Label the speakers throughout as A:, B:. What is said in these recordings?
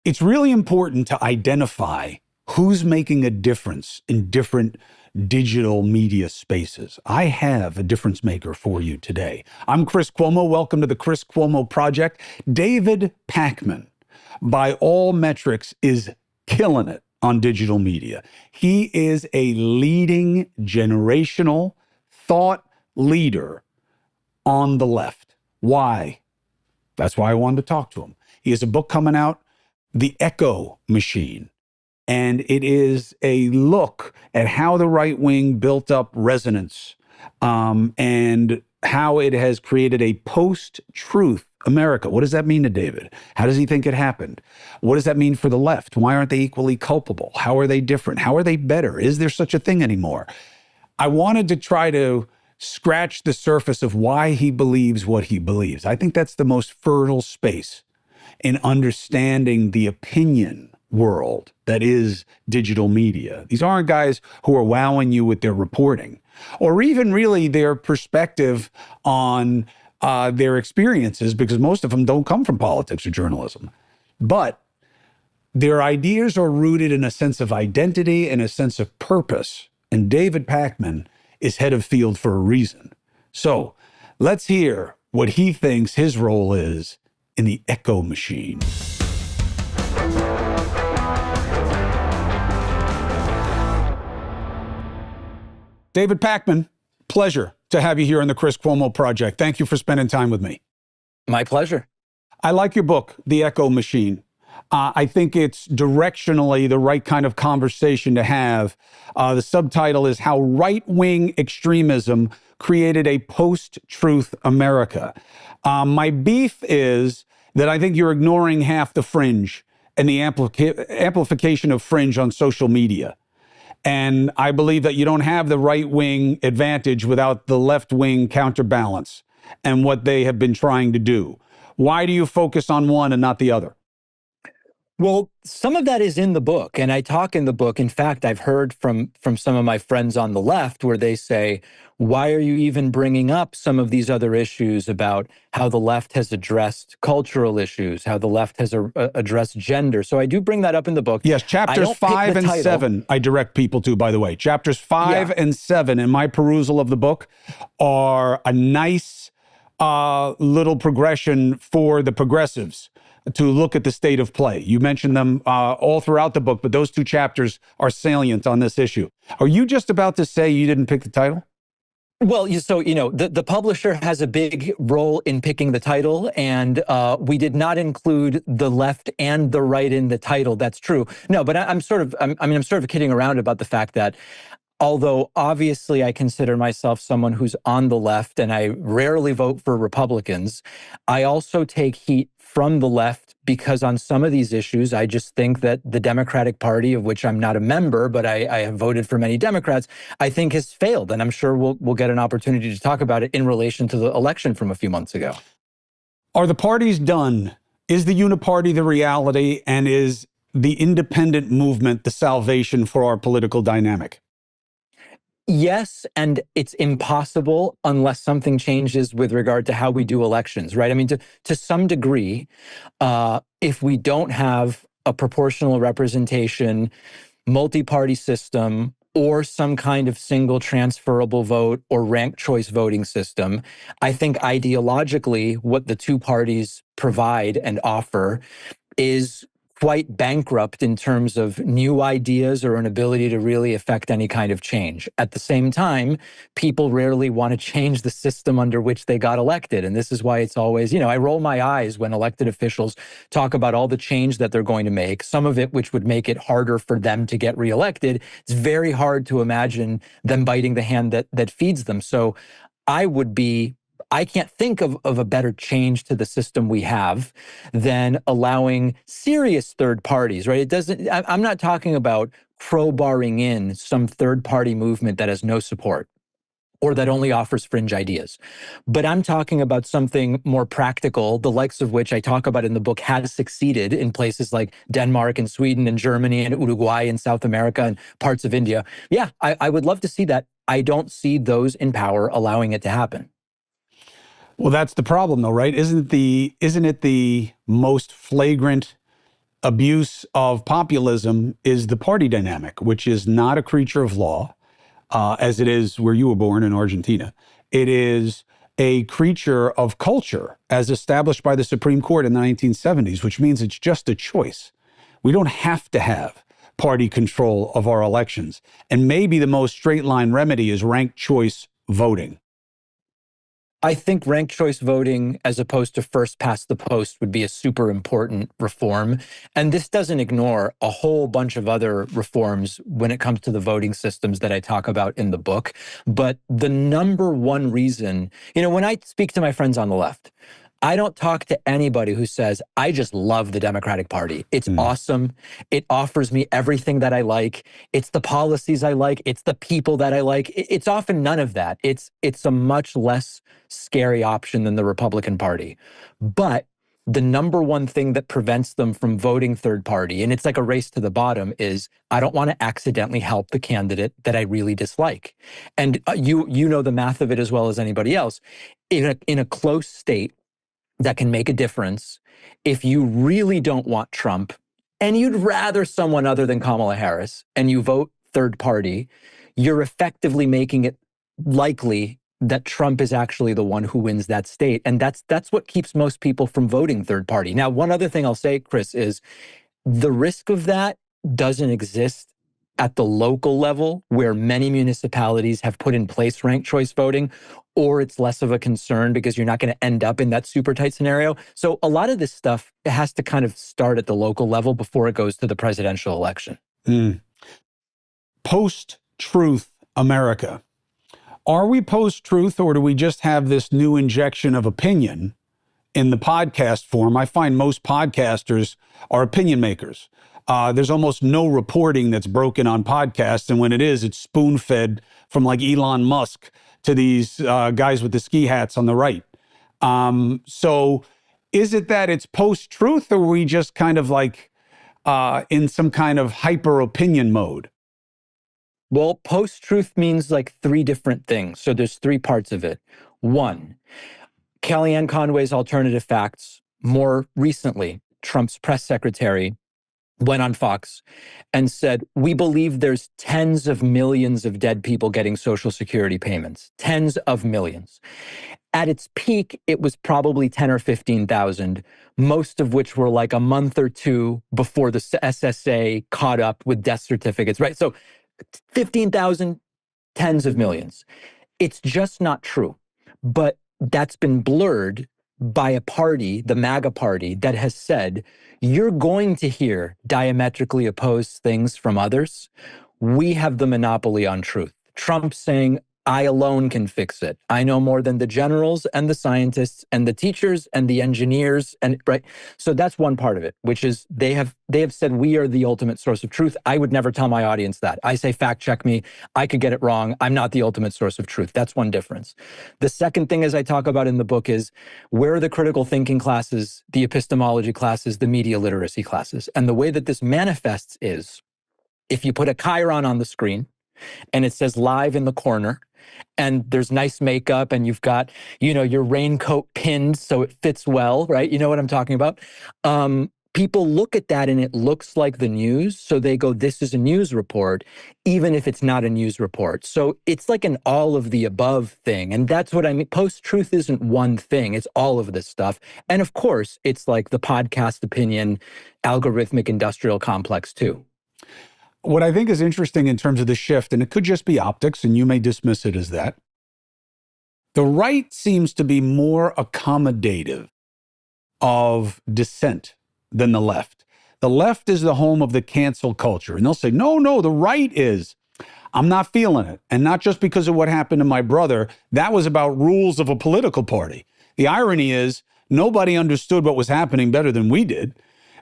A: It's really important to identify who's making a difference in different digital media spaces. I have a difference maker for you today. I'm Chris Cuomo. Welcome to the Chris Cuomo Project. David Pakman, by all metrics, is killing it on digital media. He is a leading generational thought leader on the left. Why? That's why I wanted to talk to him. He has a book coming out, The Echo Machine. And it is a look at how the right wing built up resonance and how it has created a post-truth America. What does that mean to David? How does he think it happened? What does that mean for the left? Why aren't they equally culpable? How are they different? How are they better? Is there such a thing anymore? I wanted to try to scratch the surface of why he believes what he believes. I think that's the most fertile space in understanding the opinion world that is digital media. These aren't guys who are wowing you with their reporting or even really their perspective on their experiences, because most of them don't come from politics or journalism. But their ideas are rooted in a sense of identity and a sense of purpose. And David Pakman is head of field for a reason. So let's hear what he thinks his role is in the Echo Machine. David Pakman, pleasure to have you here on the Chris Cuomo Project. Thank you for spending time with me.
B: My pleasure.
A: I like your book, The Echo Machine. I think it's directionally the right kind of conversation to have. The subtitle is How Right-Wing Extremism Created a Post-Truth America. My beef is that I think you're ignoring half the fringe and the amplification of fringe on social media. And I believe that you don't have the right-wing advantage without the left-wing counterbalance and what they have been trying to do. Why do you focus on one and not the other?
B: Well, some of that is in the book, and I talk in the book. In fact, I've heard from some of my friends on the left where they say, why are you even bringing up some of these other issues about how the left has addressed cultural issues, how the left has addressed gender? So I do bring that up in the book.
A: Yes, chapters 5 and 7, I direct people to, by the way. Chapters 5 and 7 in my perusal of the book are a nice little progression for the progressives to look at the state of play. You mentioned them all throughout the book, but those two chapters are salient on this issue. Are you just about to say you didn't pick the title?
B: Well, the publisher has a big role in picking the title, and we did not include the left and the right in the title. That's true. No, but I'm sort of kidding around about the fact that although obviously I consider myself someone who's on the left and I rarely vote for Republicans, I also take heat from the left because on some of these issues, I just think that the Democratic Party, of which I'm not a member, but I have voted for many Democrats, I think has failed. And I'm sure we'll get an opportunity to talk about it in relation to the election from a few months ago.
A: Are the parties done? Is the uniparty the reality? And is the independent movement the salvation for our political dynamic?
B: Yes, and it's impossible unless something changes with regard to how we do elections, right? I mean, to some degree, if we don't have a proportional representation, multi-party system, or some kind of single transferable vote or ranked choice voting system, I think ideologically what the two parties provide and offer is quite bankrupt in terms of new ideas or an ability to really affect any kind of change. At the same time, people rarely want to change the system under which they got elected. And this is why it's always, I roll my eyes when elected officials talk about all the change that they're going to make, some of it which would make it harder for them to get reelected. It's very hard to imagine them biting the hand that feeds them. So I can't think of a better change to the system we have than allowing serious third parties, right? I'm not talking about crowbarring in some third party movement that has no support or that only offers fringe ideas. But I'm talking about something more practical, the likes of which I talk about in the book has succeeded in places like Denmark and Sweden and Germany and Uruguay and South America and parts of India. Yeah, I would love to see that. I don't see those in power allowing it to happen.
A: Well, that's the problem, though, right? Isn't it the most flagrant abuse of populism is the party dynamic, which is not a creature of law, as it is where you were born in Argentina. It is a creature of culture as established by the Supreme Court in the 1970s, which means it's just a choice. We don't have to have party control of our elections. And maybe the most straight line remedy is ranked choice voting.
B: I think ranked choice voting, as opposed to first past the post, would be a super important reform. And this doesn't ignore a whole bunch of other reforms when it comes to the voting systems that I talk about in the book. But the number one reason, when I speak to my friends on the left, I don't talk to anybody who says, I just love the Democratic Party. It's awesome. It offers me everything that I like. It's the policies I like. It's the people that I like. It's often none of that. It's a much less scary option than the Republican Party. But the number one thing that prevents them from voting third party, and it's like a race to the bottom, is I don't want to accidentally help the candidate that I really dislike. And you know the math of it as well as anybody else. In a close state, that can make a difference. If you really don't want Trump and you'd rather someone other than Kamala Harris and you vote third party, you're effectively making it likely that Trump is actually the one who wins that state. And that's what keeps most people from voting third party. Now, one other thing I'll say, Chris, is the risk of that doesn't exist at the local level where many municipalities have put in place ranked choice voting, or it's less of a concern because you're not going to end up in that super tight scenario. So a lot of this stuff has to kind of start at the local level before it goes to the presidential election.
A: Post-truth America. Are we post-truth, or do we just have this new injection of opinion in the podcast form? I find most podcasters are opinion makers. There's almost no reporting that's broken on podcasts. And when it is, it's spoon-fed from like Elon Musk to these guys with the ski hats on the right. So is it that it's post-truth, or are we just kind of like in some kind of hyper-opinion mode?
B: Well, post-truth means like three different things. So there's three parts of it. One, Kellyanne Conway's Alternative Facts. More recently, Trump's press secretary went on Fox and said, we believe there's tens of millions of dead people getting Social Security payments, tens of millions. At its peak, it was probably 10 or 15,000, most of which were like a month or two before the SSA caught up with death certificates, right? So 15,000, tens of millions. It's just not true. But that's been blurred by a party, the MAGA party, that has said, you're going to hear diametrically opposed things from others. We have the monopoly on truth. Trump saying, I alone can fix it. I know more than the generals and the scientists and the teachers and the engineers, and right. So that's one part of it, which is they have said we are the ultimate source of truth. I would never tell my audience that. I say fact check me. I could get it wrong. I'm not the ultimate source of truth. That's one difference. The second thing, as I talk about in the book, is where are the critical thinking classes, the epistemology classes, the media literacy classes, and the way that this manifests is if you put a chyron on the screen and it says live in the corner, and there's nice makeup, and you've got, your raincoat pinned so it fits well, right? You know what I'm talking about? People look at that and it looks like the news. So they go, this is a news report, even if it's not a news report. So it's like an all of the above thing. And that's what I mean. Post-truth isn't one thing. It's all of this stuff. And of course, it's like the podcast opinion, algorithmic industrial complex too.
A: What I think is interesting in terms of the shift, and it could just be optics, and you may dismiss it as that, the right seems to be more accommodative of dissent than the left. The left is the home of the cancel culture, and they'll say, no, the right is. I'm not feeling it. And not just because of what happened to my brother. That was about rules of a political party. The irony is nobody understood what was happening better than we did.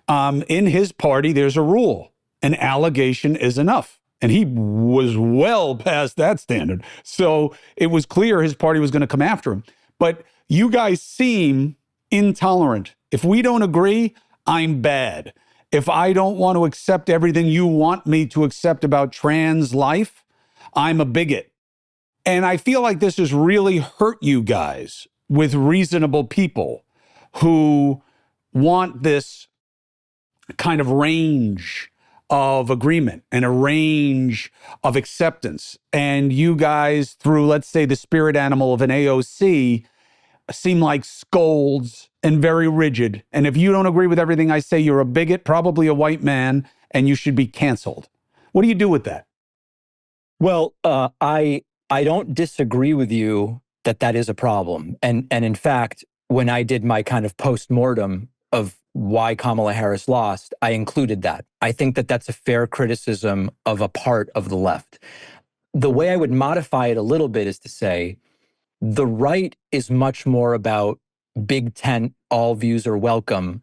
A: In his party, there's a rule. An allegation is enough. And he was well past that standard. So it was clear his party was going to come after him. But you guys seem intolerant. If we don't agree, I'm bad. If I don't want to accept everything you want me to accept about trans life, I'm a bigot. And I feel like this has really hurt you guys with reasonable people who want this kind of range of agreement and a range of acceptance. And you guys, through, let's say, the spirit animal of an AOC, seem like scolds and very rigid. And if you don't agree with everything I say, you're a bigot, probably a white man, and you should be canceled. What do you do with that?
B: Well, I don't disagree with you that that is a problem. And in fact, when I did my kind of post-mortem of why Kamala Harris lost, I included that. I think that that's a fair criticism of a part of the left. The way I would modify it a little bit is to say the right is much more about big tent, all views are welcome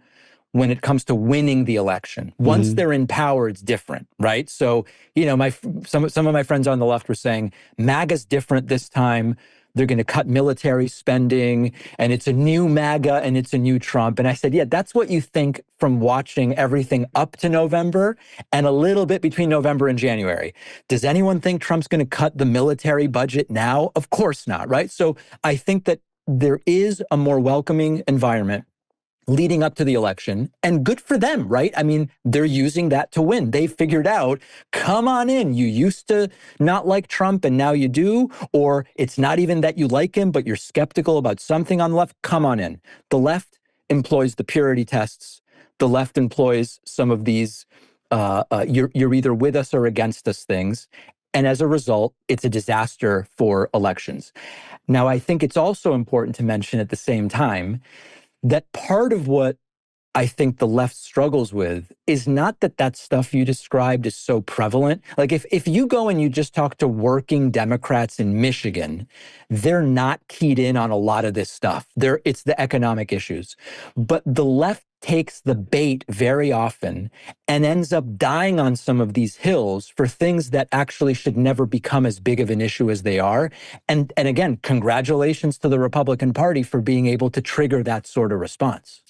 B: when it comes to winning the election. Once they're in power, it's different, right? So, you know, some of my friends on the left were saying, MAGA's different this time. They're going to cut military spending, and it's a new MAGA and it's a new Trump. And I said, yeah, that's what you think from watching everything up to November and a little bit between November and January. Does anyone think Trump's going to cut the military budget now? Of course not, right? So I think that there is a more welcoming environment leading up to the election, and good for them, right? I mean, they're using that to win. They figured out, come on in. You used to not like Trump and now you do, or it's not even that you like him, but you're skeptical about something on the left. Come on in. The left employs the purity tests. The left employs some of these, you're either with us or against us things. And as a result, it's a disaster for elections. Now, I think it's also important to mention at the same time that part of what I think the left struggles with is not that that stuff you described is so prevalent. Like if you go and you just talk to working Democrats in Michigan, they're not keyed in on a lot of this stuff. It's the economic issues. But the left takes the bait very often and ends up dying on some of these hills for things that actually should never become as big of an issue as they are. And again, congratulations to the Republican Party for being able to trigger that sort of response.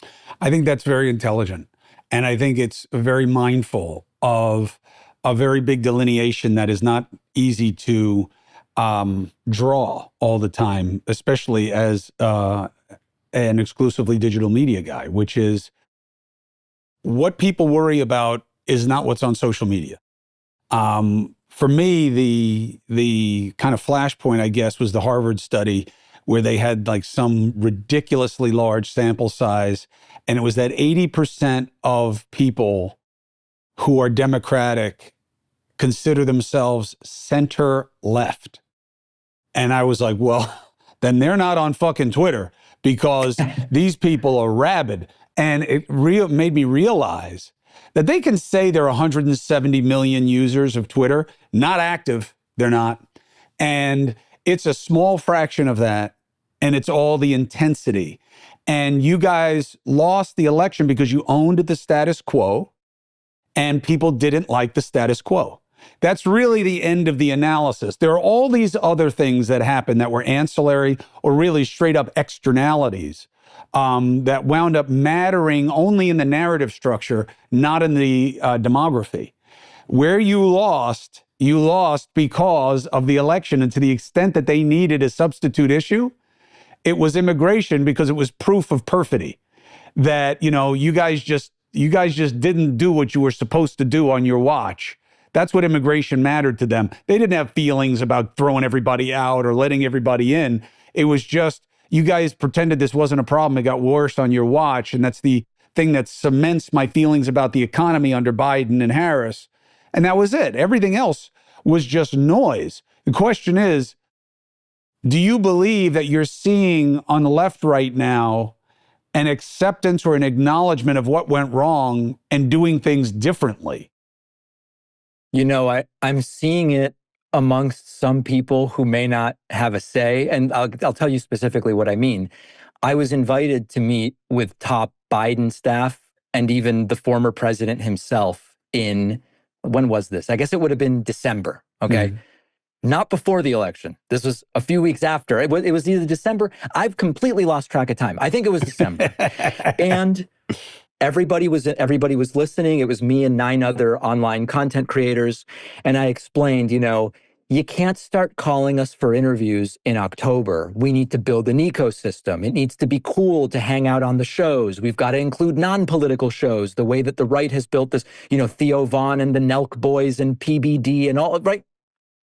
A: I think that's very intelligent. And I think it's very mindful of a very big delineation that is not easy to draw all the time, especially as an exclusively digital media guy, which is what people worry about is not what's on social media. For me, the kind of flashpoint, I guess, was the Harvard study where they had like some ridiculously large sample size. And it was that 80% of people who are Democratic consider themselves center left. And I was like, well, then they're not on fucking Twitter because these people are rabid. And it made me realize that they can say there are 170 million users of Twitter, not active, they're not. And it's a small fraction of that, and it's all the intensity. And you guys lost the election because you owned the status quo, and people didn't like the status quo. That's really the end of the analysis. There are all these other things that happened that were ancillary or really straight up externalities that wound up mattering only in the narrative structure, not in the demography. Where you lost because of the election, and to the extent that they needed a substitute issue, it was immigration because it was proof of perfidy that, you guys just didn't do what you were supposed to do on your watch. That's what immigration mattered to them. They didn't have feelings about throwing everybody out or letting everybody in. It was just, you guys pretended this wasn't a problem. It got worse on your watch. And that's the thing that cements my feelings about the economy under Biden and Harris. And that was it. Everything else was just noise. The question is, do you believe that you're seeing on the left right now an acceptance or an acknowledgement of what went wrong and doing things differently?
B: I'm seeing it amongst some people who may not have a say. And I'll tell you specifically what I mean. I was invited to meet with top Biden staff and even the former president himself when was this? I guess it would have been December, okay? Not before the election. This was a few weeks after. It was either December. I've completely lost track of time. I think it was December. And everybody was listening. It was me and 9 other online content creators. And I explained, you can't start calling us for interviews in October. We need to build an ecosystem. It needs to be cool to hang out on the shows. We've got to include non-political shows, the way that the right has built this, Theo Vaughn and the Nelk Boys and PBD and all, right?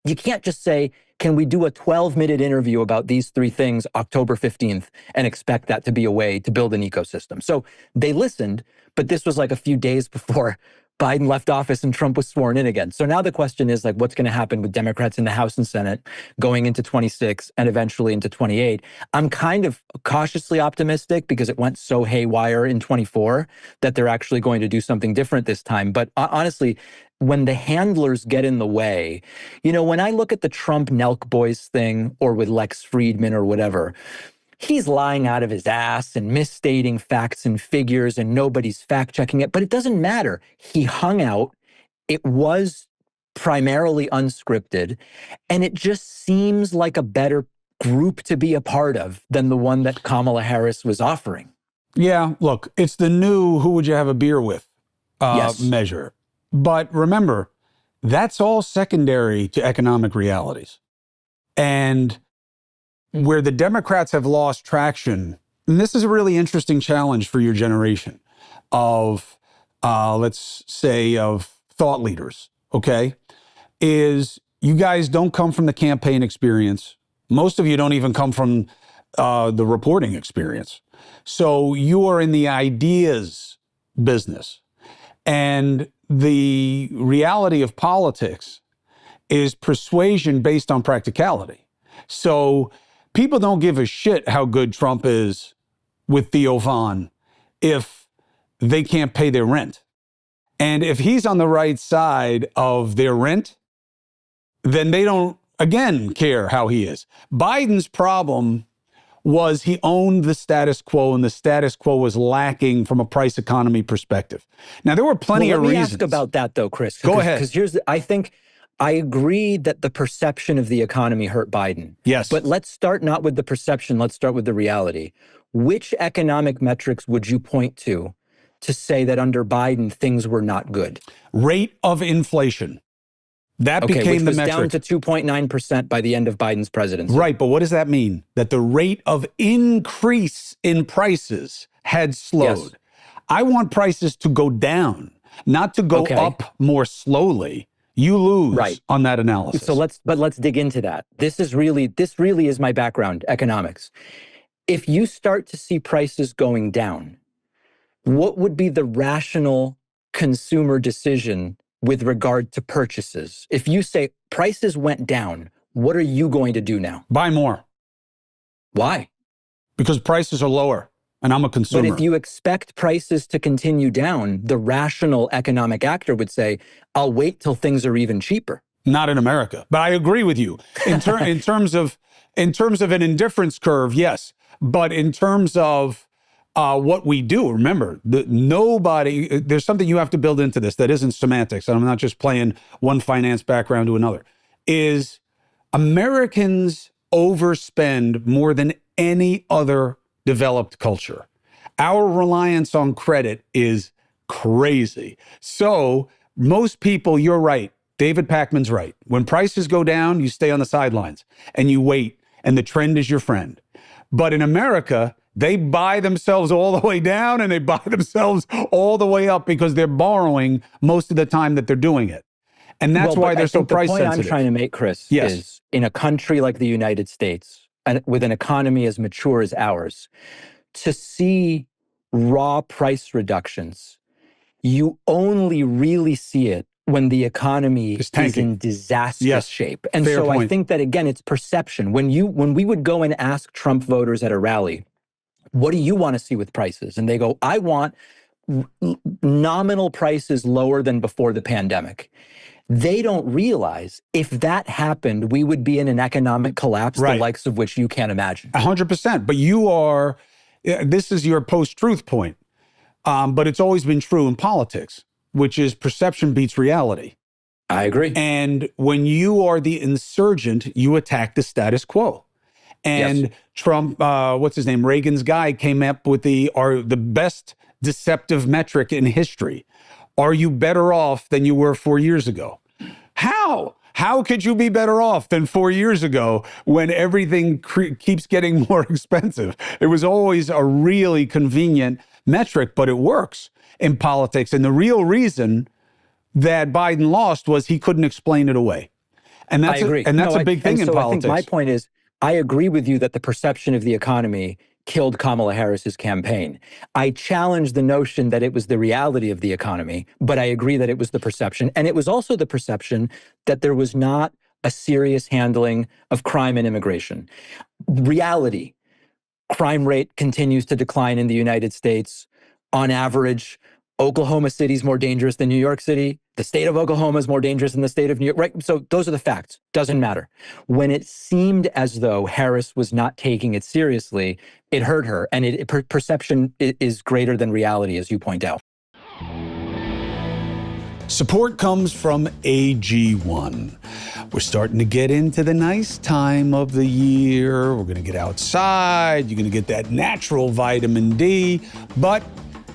B: You can't just say, can we do a 12-minute interview about these three things October 15th and expect that to be a way to build an ecosystem? So they listened, but this was like a few days before Biden left office and Trump was sworn in again. So now the question is like, what's going to happen with Democrats in the House and Senate going into 26 and eventually into 28? I'm kind of cautiously optimistic because it went so haywire in 24 that they're actually going to do something different this time. But honestly, when the handlers get in the way, when I look at the Trump Nelk Boys thing or with Lex Friedman or whatever, he's lying out of his ass and misstating facts and figures and nobody's fact checking it, but it doesn't matter. He hung out. It was primarily unscripted, and it just seems like a better group to be a part of than the one that Kamala Harris was offering.
A: Yeah, look, it's the new who would you have a beer with measure. But remember, that's all secondary to economic realities. And where the Democrats have lost traction, and this is a really interesting challenge for your generation of, let's say, of thought leaders, okay, is you guys don't come from the campaign experience. Most of you don't even come from the reporting experience. So you are in the ideas business. And the reality of politics is persuasion based on practicality. So people don't give a shit how good Trump is with Theo Vaughn if they can't pay their rent. And if he's on the right side of their rent, then they don't, again, care how he is. Biden's problem was he owned the status quo, and the status quo was lacking from a price economy perspective. Now, there were plenty of reasons.
B: Let me ask about that, though, Chris.
A: Go ahead.
B: Because I think I agree that the perception of the economy hurt Biden.
A: Yes.
B: But let's start not with the perception. Let's start with the reality. Which economic metrics would you point to say that under Biden, things were not good?
A: Rate of inflation. That became the metric.
B: Which was down to 2.9% by the end of Biden's presidency.
A: Right, but what does that mean? That the rate of increase in prices had slowed. Yes. I want prices to go down, not to go up more slowly. You lose on that analysis.
B: So let's dig into that. This really is my background, economics. If you start to see prices going down, what would be the rational consumer decision with regard to purchases? If you say prices went down, what are you going to do now?
A: Buy more.
B: Why?
A: Because prices are lower and I'm a consumer.
B: But if you expect prices to continue down, the rational economic actor would say, I'll wait till things are even cheaper.
A: Not in America. But I agree with you. In terms of an indifference curve, yes. But in terms of what we do, remember, there's something you have to build into this that isn't semantics, and I'm not just playing one finance background to another, is Americans overspend more than any other developed culture. Our reliance on credit is crazy. So most people, you're right, David Pakman's right. When prices go down, you stay on the sidelines and you wait, and the trend is your friend. But in America, they buy themselves all the way down and they buy themselves all the way up because they're borrowing most of the time that they're doing it. And that's why they're so price sensitive.
B: The point I'm trying to make, Chris, is in a country like the United States, and with an economy as mature as ours, to see raw price reductions, you only really see it when the economy is in disastrous shape. And so I think that, again, it's perception. When we would go and ask Trump voters at a rally, what do you want to see with prices? And they go, I want nominal prices lower than before the pandemic. They don't realize if that happened, we would be in an economic collapse, the likes of which you can't imagine.
A: 100%. But this is your post-truth point. But it's always been true in politics, which is perception beats reality.
B: I agree.
A: And when you are the insurgent, you attack the status quo. And Trump, what's his name? Reagan's guy came up with the best deceptive metric in history. Are you better off than you were 4 years ago? How? How could you be better off than 4 years ago when everything keeps getting more expensive? It was always a really convenient metric, but it works in politics. And the real reason that Biden lost was he couldn't explain it away. And that's
B: I agree.
A: a big thing in politics.
B: I think my point is, I agree with you that the perception of the economy killed Kamala Harris's campaign. I challenge the notion that it was the reality of the economy, but I agree that it was the perception. And it was also the perception that there was not a serious handling of crime and immigration. Reality, crime rate continues to decline in the United States. On average, Oklahoma City is more dangerous than New York City. The state of Oklahoma is more dangerous than the state of New York, right? So those are the facts. Doesn't matter. When it seemed as though Harris was not taking it seriously, it hurt her. And perception is greater than reality, as you point out.
A: Support comes from AG1. We're starting to get into the nice time of the year. We're going to get outside. You're going to get that natural vitamin D, but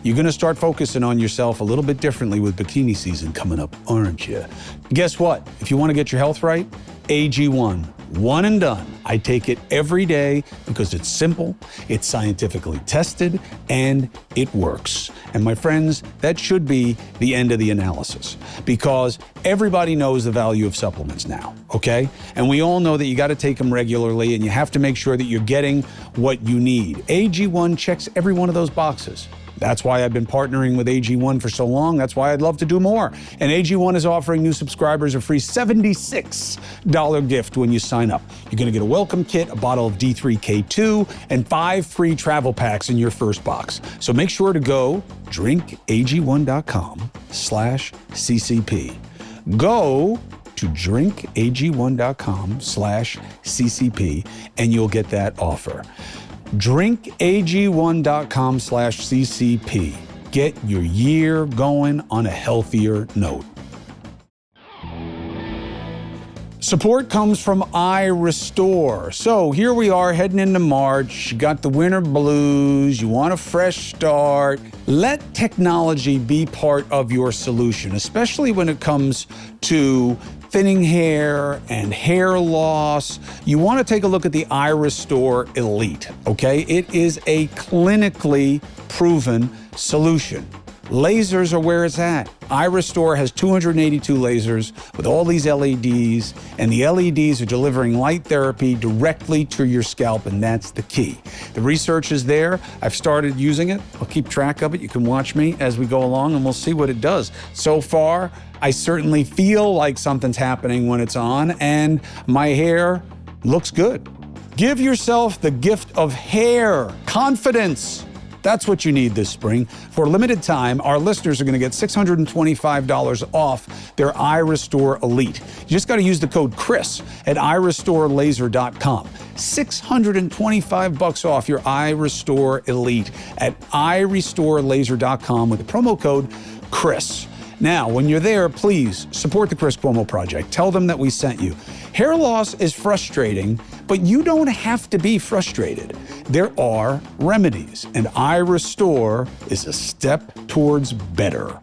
A: you're going to start focusing on yourself a little bit differently with bikini season coming up, aren't you? Guess what? If you want to get your health right, AG1, one and done. I take it every day because it's simple, it's scientifically tested, and it works. And my friends, that should be the end of the analysis because everybody knows the value of supplements now, okay? And we all know that you got to take them regularly and you have to make sure that you're getting what you need. AG1 checks every one of those boxes. That's why I've been partnering with AG1 for so long. That's why I'd love to do more. And AG1 is offering new subscribers a free $76 gift when you sign up. You're going to get a welcome kit, a bottle of D3K2, and 5 free travel packs in your first box. So make sure to go drinkag1.com/CCP. Go to drinkag1.com/CCP and you'll get that offer. drinkag1.com/CCP. Get your year going on a healthier note. Support comes from iRestore. So here we are heading into March. You got the winter blues. You want a fresh start. Let technology be part of your solution, especially when it comes to thinning hair and hair loss. You want to take a look at the iRestore Elite, okay? It is a clinically proven solution. Lasers are where it's at. iRestore has 282 lasers with all these LEDs, and the LEDs are delivering light therapy directly to your scalp, and that's the key. The research is there. I've started using it. I'll keep track of it. You can watch me as we go along, and we'll see what it does. So far, I certainly feel like something's happening when it's on, and my hair looks good. Give yourself the gift of hair, confidence. That's what you need this spring. For a limited time, our listeners are going to get $625 off their iRestore Elite. You just got to use the code Chris at iRestoreLaser.com. $625 off your iRestore Elite at iRestoreLaser.com with the promo code Chris. Now, when you're there, please support the Chris Cuomo Project. Tell them that we sent you. Hair loss is frustrating, but you don't have to be frustrated. There are remedies, and iRestore is a step towards better.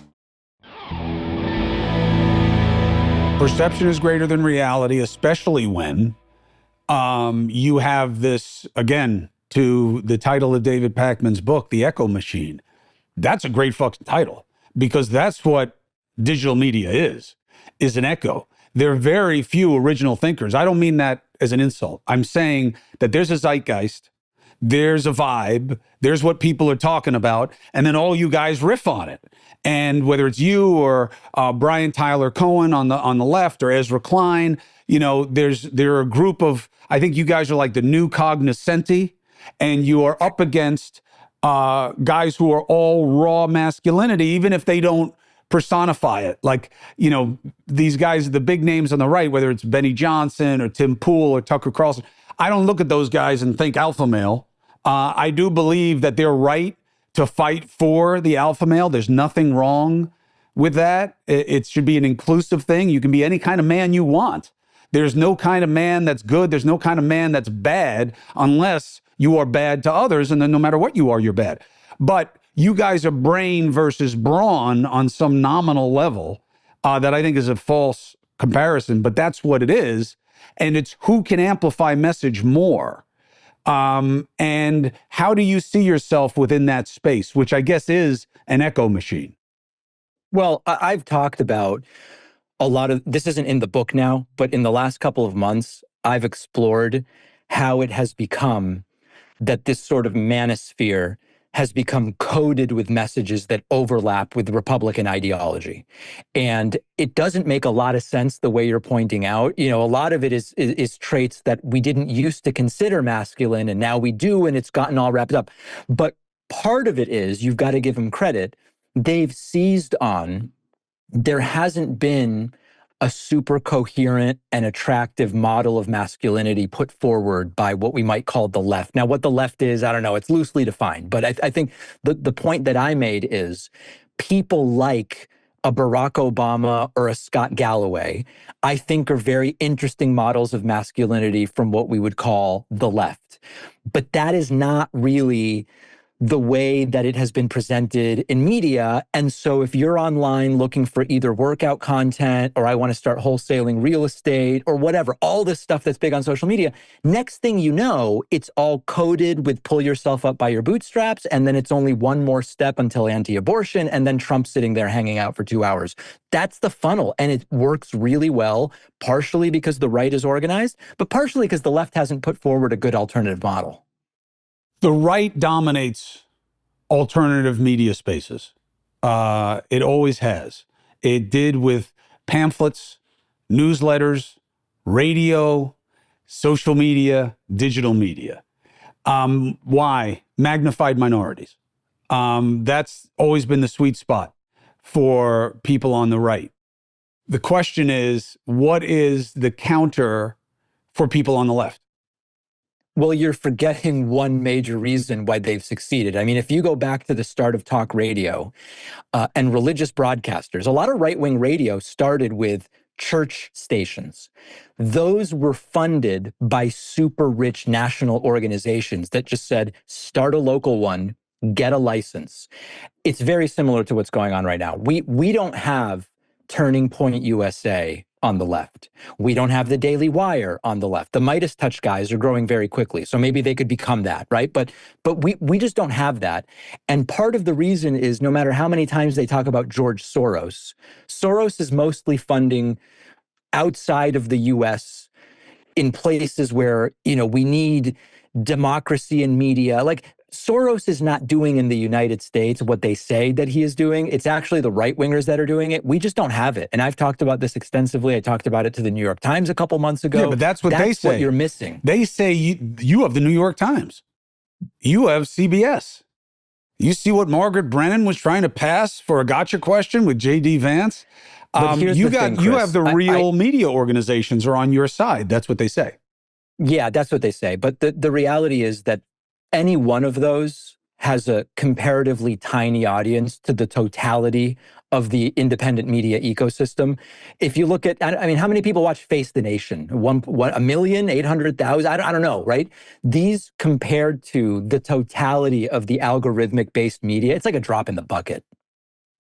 A: Perception is greater than reality, especially when you have this, again, to the title of David Pakman's book, The Echo Machine. That's a great fucking title because that's what digital media is an echo. There are very few original thinkers. I don't mean that as an insult. I'm saying that there's a zeitgeist, there's a vibe, there's what people are talking about, and then all you guys riff on it. And whether it's you or Brian Tyler Cohen on the left or Ezra Klein, you know, there are a group of, I think you guys are like the new cognoscenti, and you are up against guys who are all raw masculinity, even if they don't personify it. Like, you know, these guys, the big names on the right, whether it's Benny Johnson or Tim Pool or Tucker Carlson, I don't look at those guys and think alpha male. I do believe that they're right to fight for the alpha male. There's nothing wrong with that. It should be an inclusive thing. You can be any kind of man you want. There's no kind of man that's good. There's no kind of man that's bad unless you are bad to others. And then no matter what you are, you're bad. But you guys are brain versus brawn on some nominal level that I think is a false comparison, but that's what it is. And it's who can amplify message more. And how do you see yourself within that space, which I guess is an echo machine?
B: Well, I've talked about a lot of this isn't in the book now, but in the last couple of months, I've explored how it has become that this sort of manosphere has become coded with messages that overlap with Republican ideology. And it doesn't make a lot of sense the way you're pointing out. You know, a lot of it is traits that we didn't used to consider masculine, and now we do, and it's gotten all wrapped up. But part of it is, you've got to give them credit, they've seized on, there hasn't been a super coherent and attractive model of masculinity put forward by what we might call the left. Now, what the left is, I don't know, it's loosely defined. But I think the point that I made is people like a Barack Obama or a Scott Galloway, I think are very interesting models of masculinity from what we would call the left. But that is not really the way that it has been presented in media. And so if you're online looking for either workout content, or I want to start wholesaling real estate, or whatever, all this stuff that's big on social media, next thing you know, it's all coded with pull yourself up by your bootstraps. And then it's only one more step until anti-abortion. And then Trump's sitting there hanging out for 2 hours. That's the funnel. And it works really well, partially because the right is organized, but partially because the left hasn't put forward a good alternative model.
A: The right dominates alternative media spaces. It always has. It did with pamphlets, newsletters, radio, social media, digital media. Why? Magnified minorities. That's always been the sweet spot for people on the right. The question is, what is the counter for people on the left?
B: Well, you're forgetting one major reason why they've succeeded. I mean, if you go back to the start of talk radio and religious broadcasters, a lot of right-wing radio started with church stations. Those were funded by super rich national organizations that just said, start a local one, get a license. It's very similar to what's going on right now. We don't have Turning Point USA on the left. We don't have the Daily Wire on the left. The Midas Touch guys are growing very quickly, so maybe they could become that, right? But we just don't have that. And part of the reason is, no matter how many times they talk about George Soros, Soros is mostly funding outside of the US in places where, you know, we need democracy in media. Like, Soros is not doing in the United States what they say that he is doing. It's actually the right-wingers that are doing it. We just don't have it. And I've talked about this extensively. I talked about it to the New York Times a couple months ago.
A: Yeah, but that's what they say.
B: That's what you're missing.
A: They say you have the New York Times. You have CBS. You see what Margaret Brennan was trying to pass for a gotcha question with J.D. Vance?
B: But here's the thing, Chris.
A: You have the real media organizations are on your side. That's what they say.
B: Yeah, that's what they say. But the reality is that any one of those has a comparatively tiny audience to the totality of the independent media ecosystem. If you look at, I mean, how many people watch Face the Nation? 1,800,000? I don't know, right? These compared to the totality of the algorithmic-based media, it's like a drop in the bucket.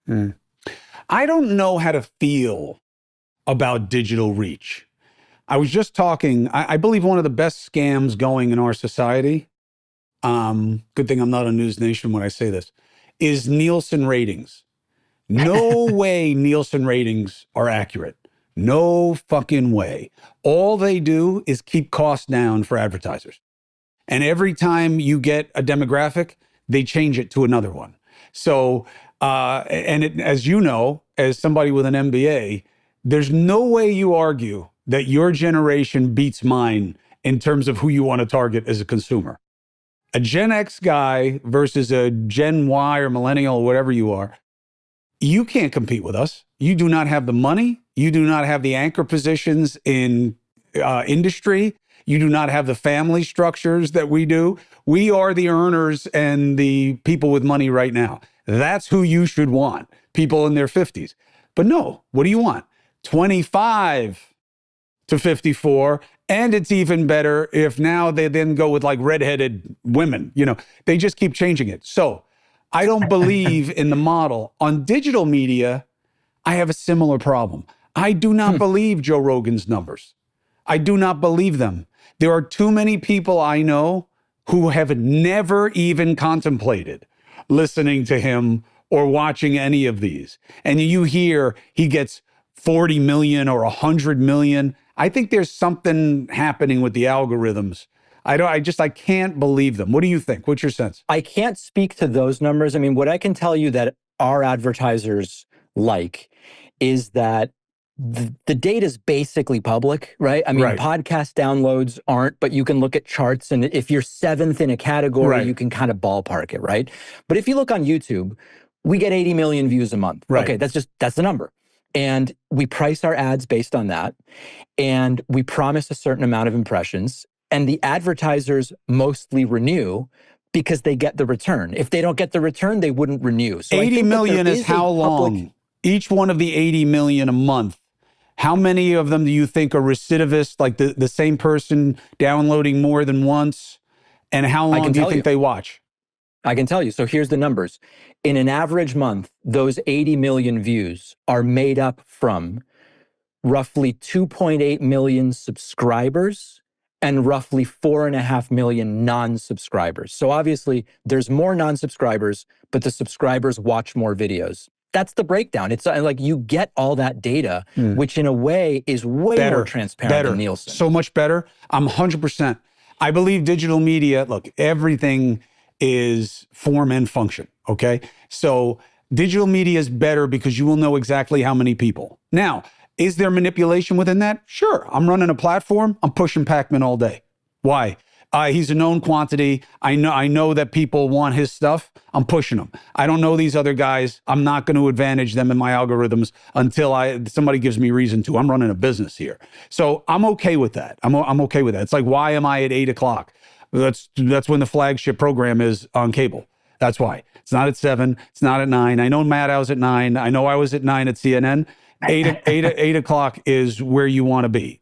A: I don't know how to feel about digital reach. I was just talking, I believe one of the best scams going in our society, good thing I'm not on News Nation when I say this, is Nielsen ratings. No way Nielsen ratings are accurate. No fucking way. All they do is keep costs down for advertisers. And every time you get a demographic, they change it to another one. So, as you know, as somebody with an MBA, there's no way you argue that your generation beats mine in terms of who you want to target as a consumer. A Gen X guy versus a Gen Y or millennial or whatever you are, you can't compete with us. You do not have the money. You do not have the anchor positions in industry. You do not have the family structures that we do. We are the earners and the people with money right now. That's who you should want, people in their 50s. But no, what do you want? 25 to 54. And it's even better if now they then go with like redheaded women. You know, they just keep changing it. So I don't believe in the model. On digital media, I have a similar problem. I do not believe Joe Rogan's numbers. I do not believe them. There are too many people I know who have never even contemplated listening to him or watching any of these. And you hear he gets 40 million or 100 million. I think there's something happening with the algorithms. I can't believe them. What do you think? What's your sense?
B: I can't speak to those numbers. I mean, what I can tell you that our advertisers like is that the data is basically public, right? I mean,
A: Right.
B: podcast downloads aren't, but you can look at charts, and if you're seventh in a category,
A: Right.
B: you can kind of ballpark it, right? But if you look on YouTube, we get 80 million views a month.
A: Right.
B: Okay, that's the number. And we price our ads based on that. And we promise a certain amount of impressions. And the advertisers mostly renew because they get the return. If they don't get the return, they wouldn't renew. So
A: 80 million is how long? Each one of the 80 million a month. How many of them do you think are recidivist, like the same person downloading more than once? And how long do you think they watch?
B: I can tell you. So here's the numbers. In an average month, those 80 million views are made up from roughly 2.8 million subscribers and roughly 4.5 million non-subscribers. So obviously, there's more non-subscribers, but the subscribers watch more videos. That's the breakdown. It's like you get all that data, which in a way is way more transparent than Nielsen.
A: So much better. I'm 100%. I believe digital media, look, everything is form and function, okay? So digital media is better because you will know exactly how many people. Now, is there manipulation within that? Sure. I'm running a platform. I'm pushing Pakman all day. Why? He's a known quantity. I know that people want his stuff. I'm pushing him. I don't know these other guys. I'm not going to advantage them in my algorithms until somebody gives me reason to. I'm running a business here. So I'm okay with that. I'm okay with that. It's like, why am I at 8 o'clock? That's when the flagship program is on cable. That's why. It's not at 7. It's not at 9. I know Maddow's at 9. I know I was at 9 at CNN. 8 o'clock is where you want to be.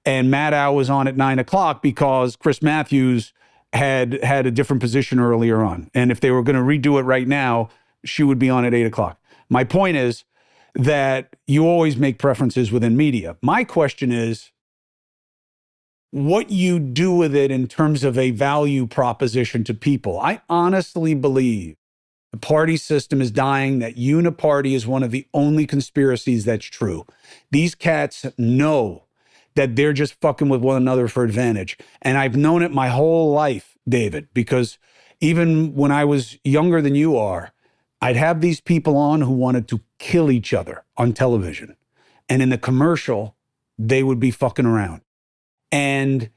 A: And Maddow was on at 9 o'clock because Chris Matthews had a different position earlier on. And if they were going to redo it right now, she would be on at 8 o'clock. My point is that you always make preferences within media. My question is what you do with it in terms of a value proposition to people. I honestly believe the party system is dying, that uniparty is one of the only conspiracies that's true. These cats know that they're just fucking with one another for advantage. And I've known it my whole life, David, because even when I was younger than you are, I'd have these people on who wanted to kill each other on television. And in the commercial, they would be fucking around. And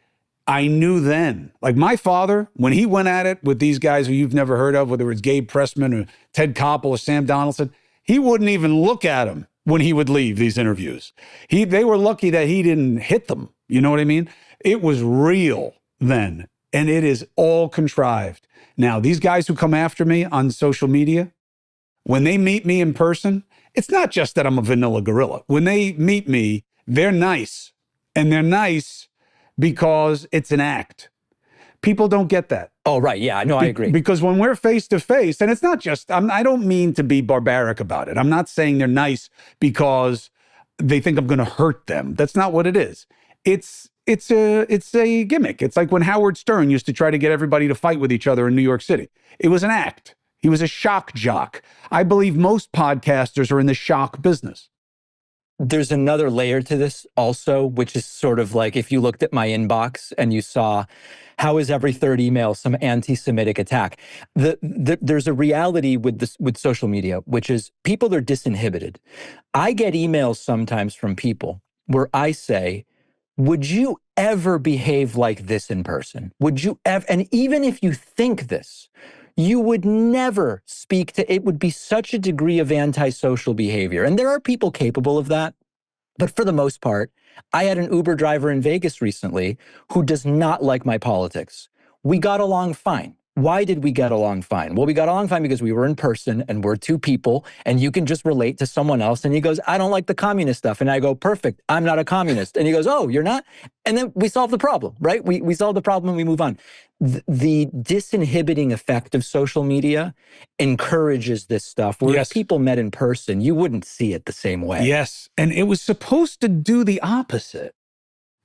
A: I knew then, like my father, when he went at it with these guys who you've never heard of, whether it's Gabe Pressman or Ted Koppel or Sam Donaldson, he wouldn't even look at him when he would leave these interviews. They were lucky that he didn't hit them. You know what I mean? It was real then, and it is all contrived. Now, these guys who come after me on social media, when they meet me in person, it's not just that I'm a vanilla gorilla. When they meet me, they're nice. And they're nice because it's an act. People don't get that.
B: Oh, right. Yeah, no, I agree.
A: Because when we're face to face, and it's not just, I don't mean to be barbaric about it. I'm not saying they're nice because they think I'm going to hurt them. That's not what it is. It's a gimmick. It's like when Howard Stern used to try to get everybody to fight with each other in New York City. It was an act. He was a shock jock. I believe most podcasters are in the shock business.
B: There's another layer to this also, which is sort of like if you looked at my inbox and you saw how is every third email some anti-Semitic attack. There's a reality with social media, which is people are disinhibited. I get emails sometimes from people where I say, would you ever behave like this in person? Would you ever? And even if you think this, you would never speak to, it would be such a degree of antisocial behavior. And there are people capable of that. But for the most part, I had an Uber driver in Vegas recently who does not like my politics. We got along fine. why did we get along fine? Well, we got along fine because we were in person and we're two people and you can just relate to someone else. And he goes, I don't like the communist stuff. And I go, perfect, I'm not a communist. And he goes, oh, you're not? And then we solve the problem, right? We solve the problem and we move on. The disinhibiting effect of social media encourages this stuff. Where if people met in person, you wouldn't see it the same way.
A: Yes. And it was supposed to do the opposite.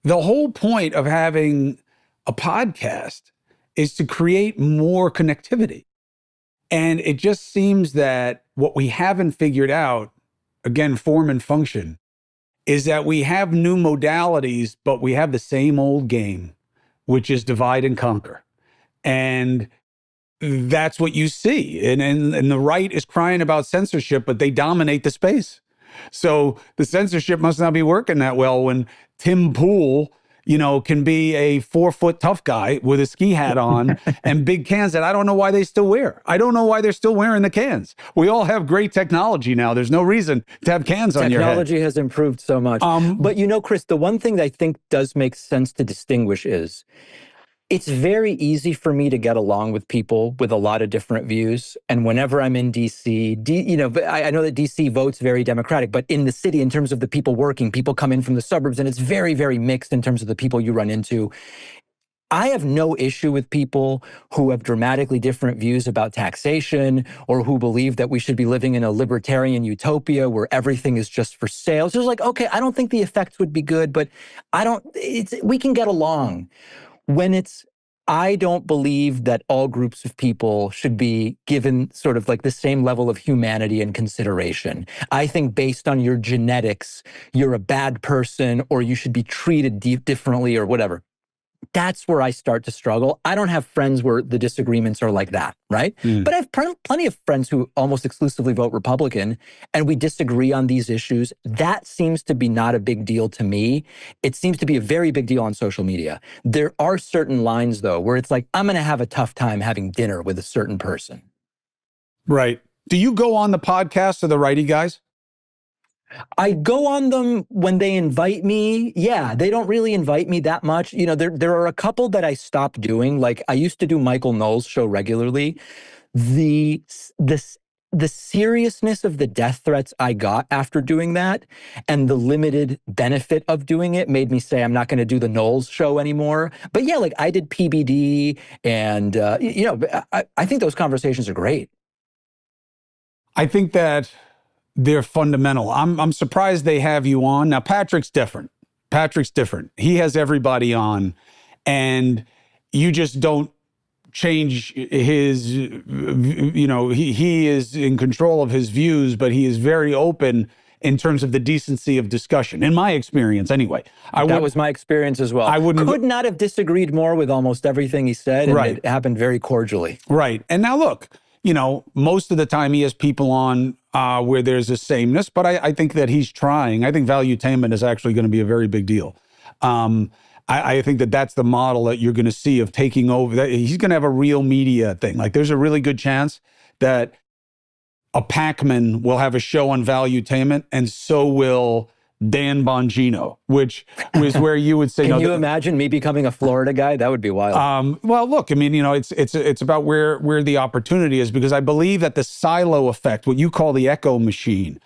A: The whole point of having a podcast is to create more connectivity. And it just seems that what we haven't figured out, again, form and function, is that we have new modalities, but we have the same old game, which is divide and conquer. And that's what you see. And the right is crying about censorship, but they dominate the space. So the censorship must not be working that well when Tim Pool, can be a 4-foot tough guy with a ski hat on and big cans that I don't know why they still wear. I don't know why they're still wearing the cans. We all have great technology now. There's no reason to have cans on your head.
B: Technology has improved so much. But Chris, the one thing that I think does make sense to distinguish is it's very easy for me to get along with people with a lot of different views. And whenever I'm in DC, I know that DC votes very Democratic, but in the city, in terms of the people working, people come in from the suburbs, and it's very, very mixed in terms of the people you run into. I have no issue with people who have dramatically different views about taxation or who believe that we should be living in a libertarian utopia where everything is just for sale. So it's like, okay, I don't think the effects would be good, but we can get along. When I don't believe that all groups of people should be given sort of like the same level of humanity and consideration. I think based on your genetics, you're a bad person or you should be treated differently or whatever. That's where I start to struggle. I don't have friends where the disagreements are like that, right? But I have plenty of friends who almost exclusively vote Republican, and we disagree on these issues. That seems to be not a big deal to me. It seems to be a very big deal on social media. There are certain lines, though, where it's like, I'm going to have a tough time having dinner with a certain person.
A: Right. Do you go on the podcast of the Righty Guys?
B: I go on them when they invite me. Yeah, they don't really invite me that much. There are a couple that I stopped doing. Like I used to do Michael Knowles' show regularly. The seriousness of the death threats I got after doing that and the limited benefit of doing it made me say I'm not going to do the Knowles show anymore. But yeah, like I did PBD and, I think those conversations are great.
A: I think that they're fundamental. I'm surprised they have you on. Now, Patrick's different. He has everybody on, and you just don't change his, he is in control of his views, but he is very open in terms of the decency of discussion, in my experience anyway.
B: That was my experience as well. Could not have disagreed more with almost everything he said, and it happened very cordially.
A: Right. And now look, most of the time he has people on where there's a sameness, but I think that he's trying. I think valuetainment is actually going to be a very big deal. I think that that's the model that you're going to see of taking over. He's going to have a real media thing. Like there's a really good chance that a Pakman will have a show on valuetainment, and so will Dan Bongino, which was where you would say,
B: Can you imagine me becoming a Florida guy? That would be wild.
A: Well, look, I mean, it's about where the opportunity is, because I believe that the silo effect, what you call the echo machine,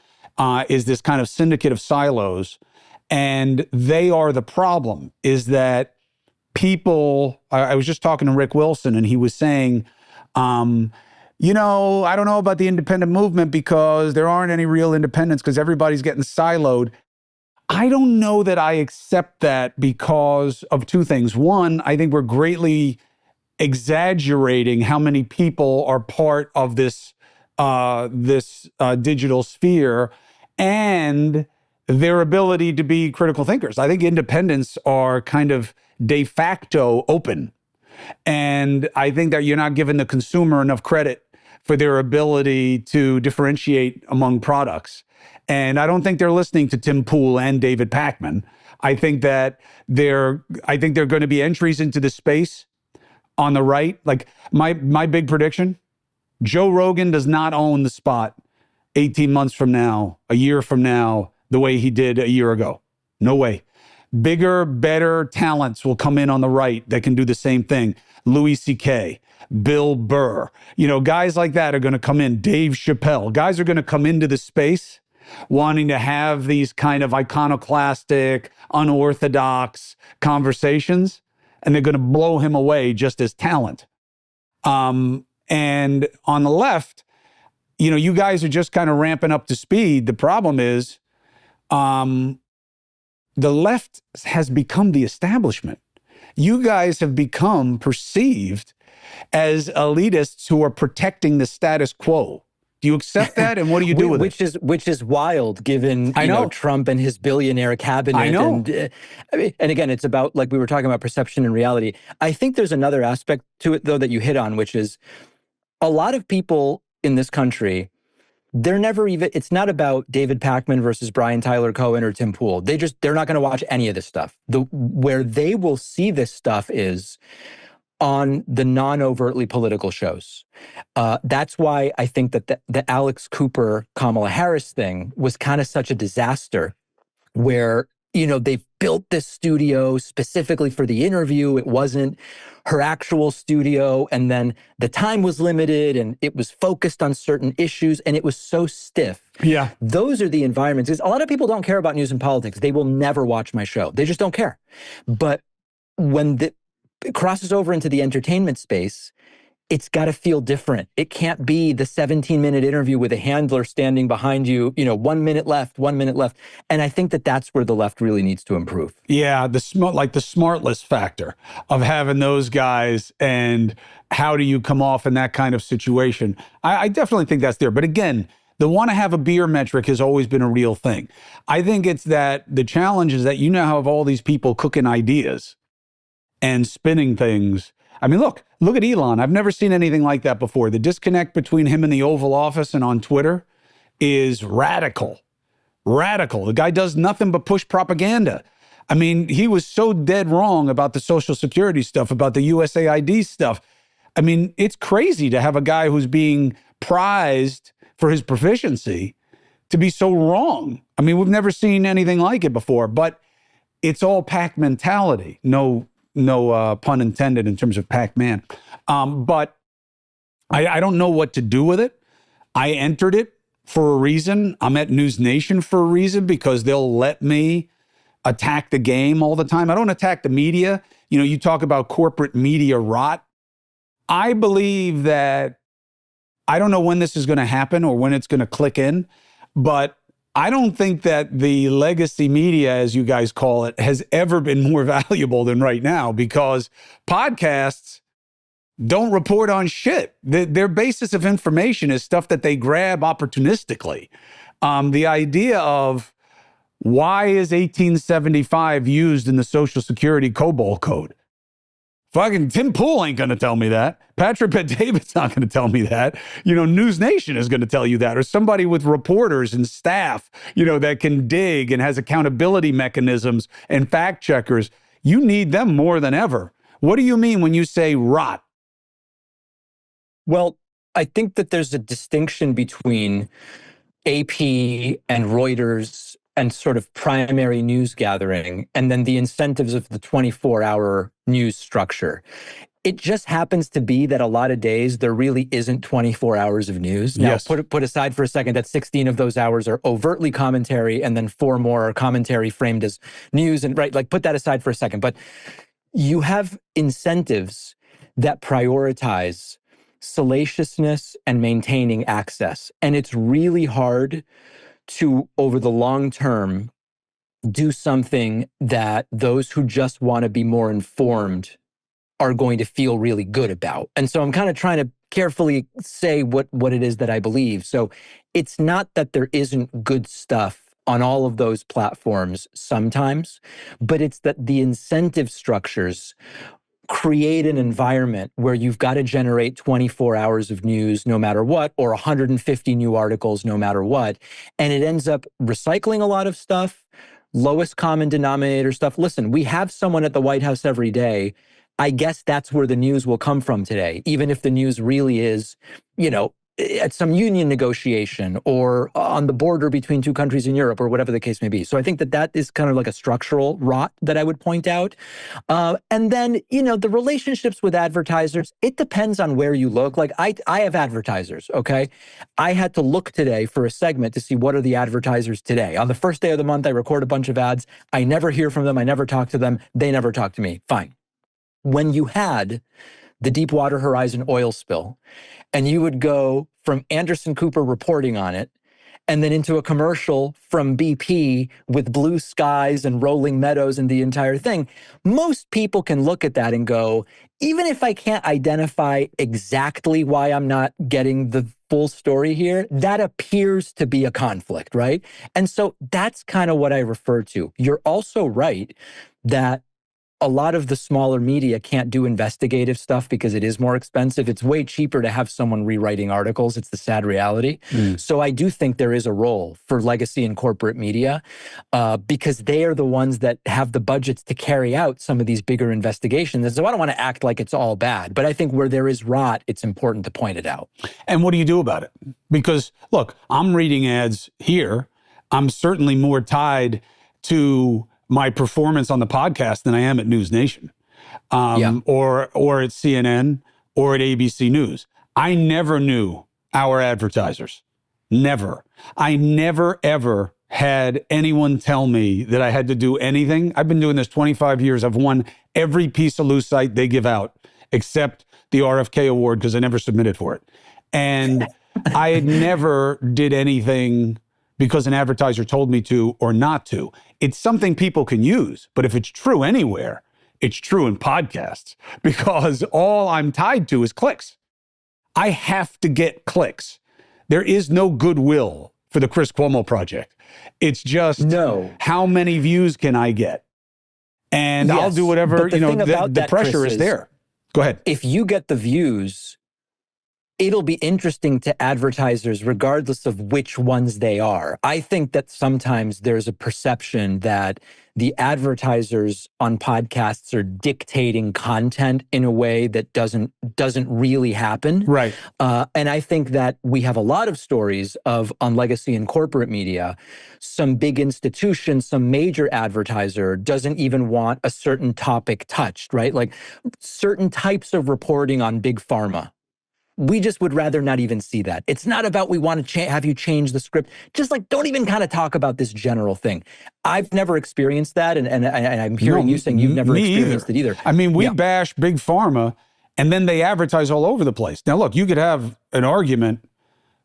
A: is this kind of syndicate of silos, and they are the problem. Is that people? I was just talking to Rick Wilson, and he was saying, I don't know about the independent movement because there aren't any real independents because everybody's getting siloed. I don't know that I accept that because of two things. One, I think we're greatly exaggerating how many people are part of this digital sphere and their ability to be critical thinkers. I think independents are kind of de facto open. And I think that you're not giving the consumer enough credit for their ability to differentiate among products. And I don't think they're listening to Tim Pool and David Pakman. I think that they're going to be entries into the space on the right. Like my big prediction, Joe Rogan does not own the spot 18 months from now, a year from now, the way he did a year ago. No way. Bigger, better talents will come in on the right that can do the same thing. Louis C.K., Bill Burr, guys like that are going to come in. Dave Chappelle, guys are going to come into the space wanting to have these kind of iconoclastic, unorthodox conversations, and they're going to blow him away just as talent. And on the left, you guys are just kind of ramping up to speed. The problem is, the left has become the establishment. You guys have become perceived as elitists who are protecting the status quo. Do you accept that? And what do you do with
B: it? Which is wild, given Trump and his billionaire cabinet.
A: I know.
B: And again, it's about, like we were talking about, perception and reality. I think there's another aspect to it, though, that you hit on, which is a lot of people in this country, it's not about David Pakman versus Brian Tyler Cohen or Tim Pool. They're not going to watch any of this stuff. Where they will see this stuff is on the non-overtly political shows. That's why I think that the Alex Cooper, Kamala Harris thing was kind of such a disaster, where, they've built this studio specifically for the interview. It wasn't her actual studio. And then the time was limited and it was focused on certain issues and it was so stiff.
A: Yeah.
B: Those are the environments. Because a lot of people don't care about news and politics. They will never watch my show. They just don't care. But when it crosses over into the entertainment space, it's got to feel different. It can't be the 17-minute interview with a handler standing behind you, 1 minute left, 1 minute left. And I think that that's where the left really needs to improve.
A: Yeah, the smartless factor of having those guys, and how do you come off in that kind of situation? I definitely think that's there. But again, the want to have a beer metric has always been a real thing. I think it's that the challenge is that you now have all these people cooking ideas and spinning things. I mean, look at Elon. I've never seen anything like that before. The disconnect between him and the Oval Office and on Twitter is radical. Radical. The guy does nothing but push propaganda. I mean, he was so dead wrong about the Social Security stuff, about the USAID stuff. I mean, it's crazy to have a guy who's being prized for his proficiency to be so wrong. I mean, we've never seen anything like it before, but it's all pack mentality. No pun intended in terms of Pac-Man. But I don't know what to do with it. I entered it for a reason. I'm at News Nation for a reason, because they'll let me attack the game all the time. I don't attack the media. You talk about corporate media rot. I believe that, I don't know when this is going to happen or when it's going to click in, but I don't think that the legacy media, as you guys call it, has ever been more valuable than right now, because podcasts don't report on shit. Their basis of information is stuff that they grab opportunistically. The idea of why is 1875 used in the Social Security COBOL code? Fucking Tim Pool ain't going to tell me that. Patrick Bet-David's not going to tell me that. News Nation is going to tell you that, or somebody with reporters and staff, that can dig and has accountability mechanisms and fact checkers. You need them more than ever. What do you mean when you say rot?
B: Well, I think that there's a distinction between AP and Reuters and sort of primary news gathering, and then the incentives of the 24-hour news structure. It just happens to be that a lot of days there really isn't 24 hours of news. Now,
A: yes.
B: put aside for a second that 16 of those hours are overtly commentary, and then 4 more are commentary framed as news. And put that aside for a second. But you have incentives that prioritize salaciousness and maintaining access. And it's really hard to, over the long term, do something that those who just want to be more informed are going to feel really good about. And so I'm kind of trying to carefully say what it is that I believe. So it's not that there isn't good stuff on all of those platforms sometimes, but it's that the incentive structures create an environment where you've got to generate 24 hours of news no matter what, or 150 new articles no matter what. And it ends up recycling a lot of stuff, lowest common denominator stuff. Listen, we have someone at the White House every day. I guess that's where the news will come from today, even if the news really is, at some union negotiation or on the border between two countries in Europe or whatever the case may be. So I think that is kind of like a structural rot that I would point out. And then, the relationships with advertisers, it depends on where you look. Like I have advertisers, okay? I had to look today for a segment to see what are the advertisers today. On the first day of the month, I record a bunch of ads. I never hear from them. I never talk to them. They never talk to me. Fine. When you had the Deepwater Horizon oil spill, and you would go from Anderson Cooper reporting on it, and then into a commercial from BP with blue skies and rolling meadows and the entire thing, most people can look at that and go, even if I can't identify exactly why I'm not getting the full story here, that appears to be a conflict, right? And so that's kind of what I refer to. You're also right that a lot of the smaller media can't do investigative stuff because it is more expensive. It's way cheaper to have someone rewriting articles. It's the sad reality. So I do think there is a role for legacy and corporate media because they are the ones that have the budgets to carry out some of these bigger investigations. And so I don't want to act like it's all bad, but I think where there is rot, it's important to point it out.
A: And what do you do about it? Because look, I'm reading ads here. I'm certainly more tied to my performance on the podcast than I am at News Nation, or at CNN or at ABC News. I never knew our advertisers. Never. I never, ever had anyone tell me that I had to do anything. I've been doing this 25 years. I've won every piece of lucite they give out, except the RFK award because I never submitted for it. And I had never did anything because an advertiser told me to or not to. It's something people can use, but if it's true anywhere, it's true in podcasts because all I'm tied to is clicks. I have to get clicks. There is no goodwill for the Chris Cuomo project. It's just how many views can I get? And I'll do whatever, the pressure is there. Go ahead.
B: If you get the views, it'll be interesting to advertisers regardless of which ones they are. I think that sometimes there's a perception that the advertisers on podcasts are dictating content in a way that doesn't really happen.
A: Right.
B: And I think that we have a lot of stories of, on legacy and corporate media, some big institution, some major advertiser doesn't even want a certain topic touched, right? Like certain types of reporting on big pharma. We just would rather not even see that. It's not about we want to have you change the script. Just like, don't even kind of talk about this general thing. I've never experienced that. And I'm hearing you saying you've never experienced it either.
A: I mean, we bash big pharma and then they advertise all over the place. Now, look, you could have an argument,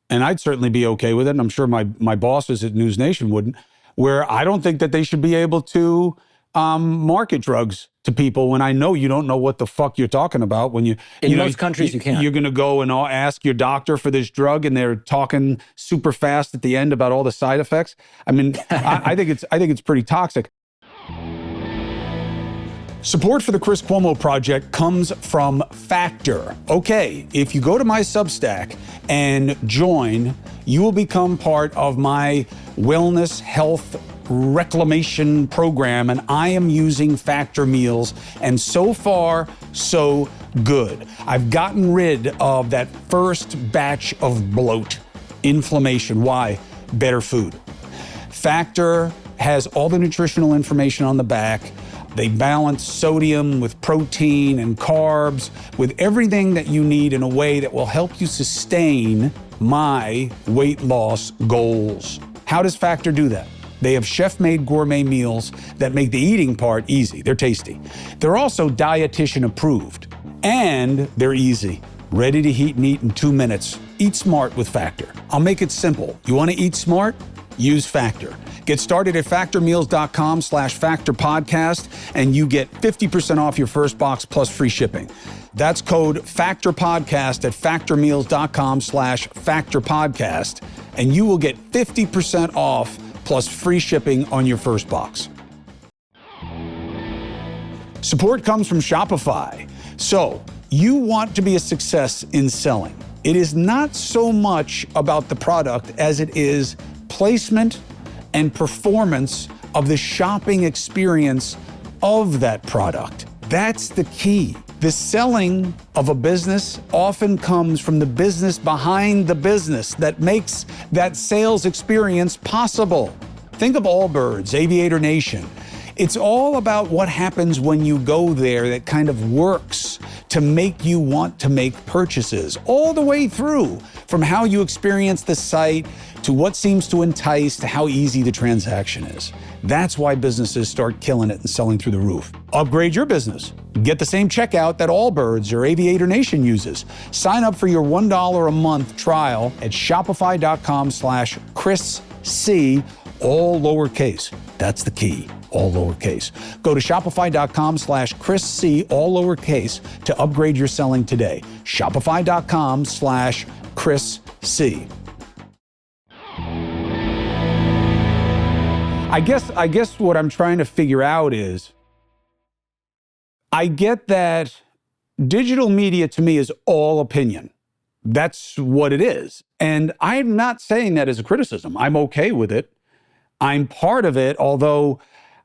A: and I'd certainly be okay with it, and I'm sure my bosses at News Nation wouldn't, where I don't think that they should be able to market drugs to people when I know you don't know what the fuck you're talking about. When in
B: most countries you can't.
A: You're going to go and ask your doctor for this drug, and they're talking super fast at the end about all the side effects. I mean, I think it's pretty toxic. Support for the Chris Cuomo project comes from Factor. Okay, if you go to my Substack and join, you will become part of my wellness health reclamation program, and I am using Factor meals, and so far, so good. I've gotten rid of that first batch of bloat, inflammation. Why? Better food. Factor has all the nutritional information on the back. They balance sodium with protein and carbs with everything that you need in a way that will help you sustain my weight loss goals. How does Factor do that? They have chef-made gourmet meals that make the eating part easy. They're tasty. They're also dietitian approved, and they're easy. Ready to heat and eat in 2 minutes. Eat smart with Factor. I'll make it simple. You want to eat smart? Use Factor. Get started at factormeals.com/factorpodcast, and you get 50% off your first box plus free shipping. That's code FACTORPODCAST at factormeals.com/factorpodcast, and you will get 50% off plus free shipping on your first box. Support comes from Shopify. So, you want to be a success in selling. It is not so much about the product as it is placement and performance of the shopping experience of that product. That's the key. The selling of a business often comes from the business behind the business that makes that sales experience possible. Think of AllBirds, Aviator Nation. It's all about what happens when you go there that kind of works to make you want to make purchases, all the way through from how you experience the site to what seems to entice to how easy the transaction is. That's why businesses start killing it and selling through the roof. Upgrade your business. Get the same checkout that AllBirds or Aviator Nation uses. Sign up for your $1 a month trial at shopify.com/ChrisC, all lowercase. That's the key, all lowercase. Go to shopify.com/ChrisC, all lowercase, to upgrade your selling today. Shopify.com/ChrisC. I guess what I'm trying to figure out is, I get that digital media to me is all opinion. That's what it is. And I'm not saying that as a criticism. I'm okay with it. I'm part of it, although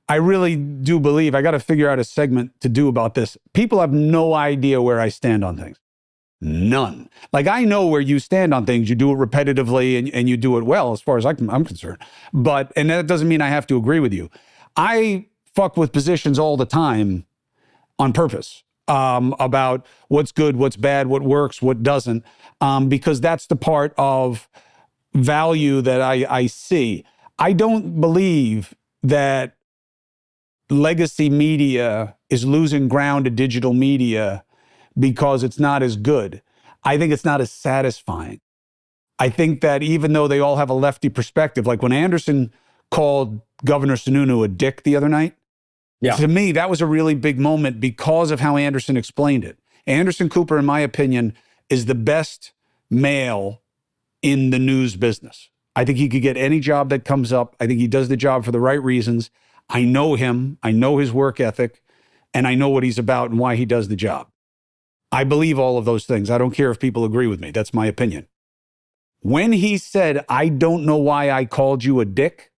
A: I really do believe I got to figure out a segment to do about this. People have no idea where I stand on things. None. Like, I know where you stand on things. You do it repetitively and you do it well, as far as I'm concerned. And that doesn't mean I have to agree with you. I fuck with positions all the time on purpose, about what's good, what's bad, what works, what doesn't, because that's the part of value that I see. I don't believe that legacy media is losing ground to digital media because it's not as good. I think it's not as satisfying. I think that even though they all have a lefty perspective, like when Anderson called Governor Sununu a dick the other night, to me, that was a really big moment because of how Anderson explained it. Anderson Cooper, in my opinion, is the best male in the news business. I think he could get any job that comes up. I think he does the job for the right reasons. I know him. I know his work ethic, and I know what he's about and why he does the job. I believe all of those things. I don't care if people agree with me. That's my opinion. When he said, "I don't know why I called you a dick,"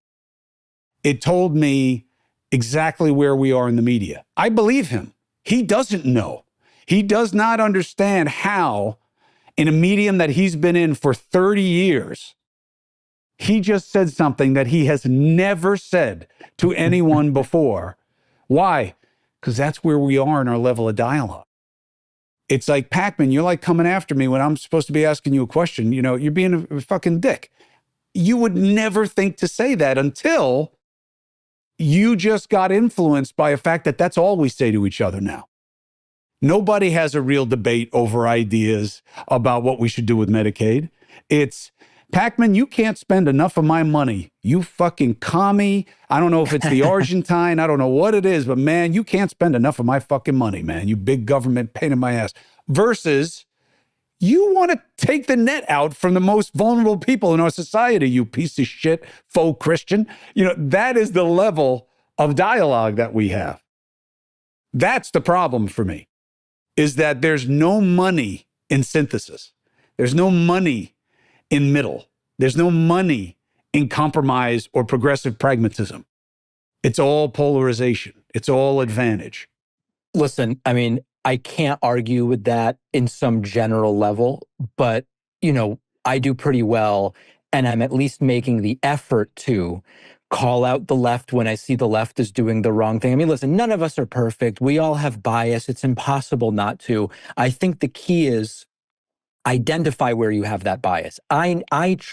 A: it told me exactly where we are in the media. I believe him. He doesn't know. He does not understand how, in a medium that he's been in for 30 years, he just said something that he has never said to anyone before. Why? Because that's where we are in our level of dialogue. It's like, Pakman, you're like coming after me when I'm supposed to be asking you a question. You know, you're being a fucking dick. You would never think to say that until you just got influenced by a fact that that's all we say to each other now. Nobody has a real debate over ideas about what we should do with Medicaid. It's, Pakman, you can't spend enough of my money. You fucking commie. I don't know if it's the Argentine. I don't know what it is, but man, you can't spend enough of my fucking money, man. You big government pain in my ass. Versus, you want to take the net out from the most vulnerable people in our society, you piece of shit, faux Christian. You know, that is the level of dialogue that we have. That's the problem for me, is that there's no money in synthesis. There's no money in middle. There's no money in compromise or progressive pragmatism. It's all polarization. It's all advantage.
B: Listen, I mean, I can't argue with that in some general level, but, you know, I do pretty well, and I'm at least making the effort to call out the left when I see the left is doing the wrong thing. I mean, listen, none of us are perfect. We all have bias. It's impossible not to. I think the key is identify where you have that bias. I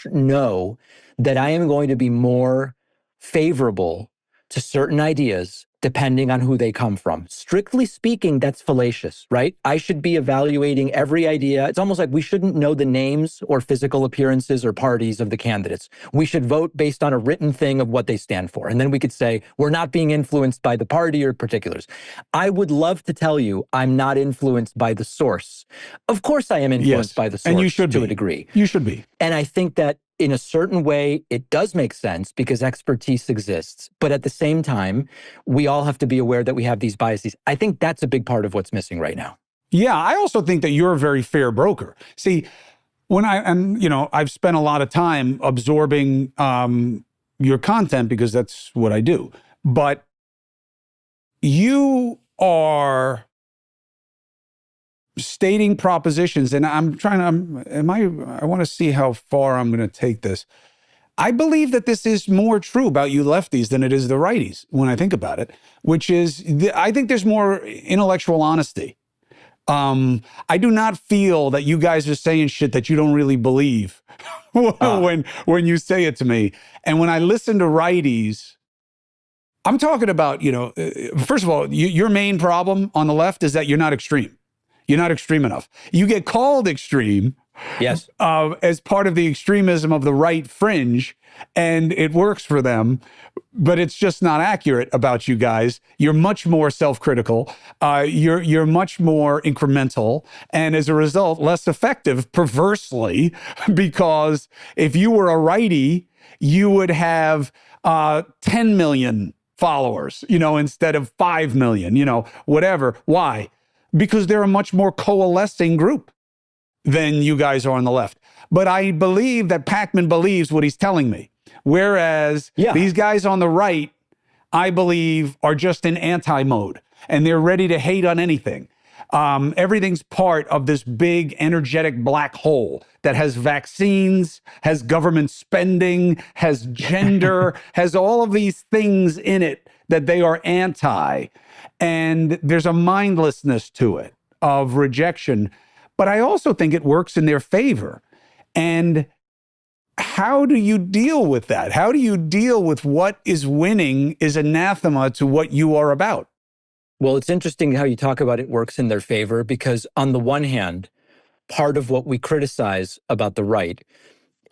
B: know that I am going to be more favorable to certain ideas depending on who they come from. Strictly speaking, that's fallacious, right? I should be evaluating every idea. It's almost like we shouldn't know the names or physical appearances or parties of the candidates. We should vote based on a written thing of what they stand for. And then we could say, we're not being influenced by the party or particulars. I would love to tell you I'm not influenced by the source. Of course I am influenced by the source,
A: and you should
B: to a degree.
A: You should be.
B: And I think that in a certain way, it does make sense because expertise exists. But at the same time, we all have to be aware that we have these biases. I think that's a big part of what's missing right now.
A: Yeah, I also think that you're a very fair broker. See, I've spent a lot of time absorbing your content because that's what I do. But you are stating propositions, and I want to see how far I'm going to take this. I believe that this is more true about you lefties than it is the righties when I think about it, which is, I think there's more intellectual honesty. I do not feel that you guys are saying shit that you don't really believe when you say it to me. And when I listen to righties, I'm talking about, first of all, your main problem on the left is that you're not extreme. You're not extreme enough. You get called extreme,
B: yes,
A: as part of the extremism of the right fringe, and it works for them, but it's just not accurate about you guys. You're much more self-critical. You're much more incremental, and as a result, less effective, perversely, because if you were a righty, you would have 10 million followers, instead of 5 million, whatever. Why? Because they're a much more coalescing group than you guys are on the left. But I believe that Pakman believes what he's telling me. Whereas these guys on the right, I believe, are just in anti-mode, and they're ready to hate on anything. Everything's part of this big, energetic black hole that has vaccines, has government spending, has gender, has all of these things in it that they are anti. And there's a mindlessness to it of rejection. But I also think it works in their favor. And how do you deal with that? How do you deal with what is winning is anathema to what you are about?
B: Well, it's interesting how you talk about it works in their favor, because on the one hand, part of what we criticize about the right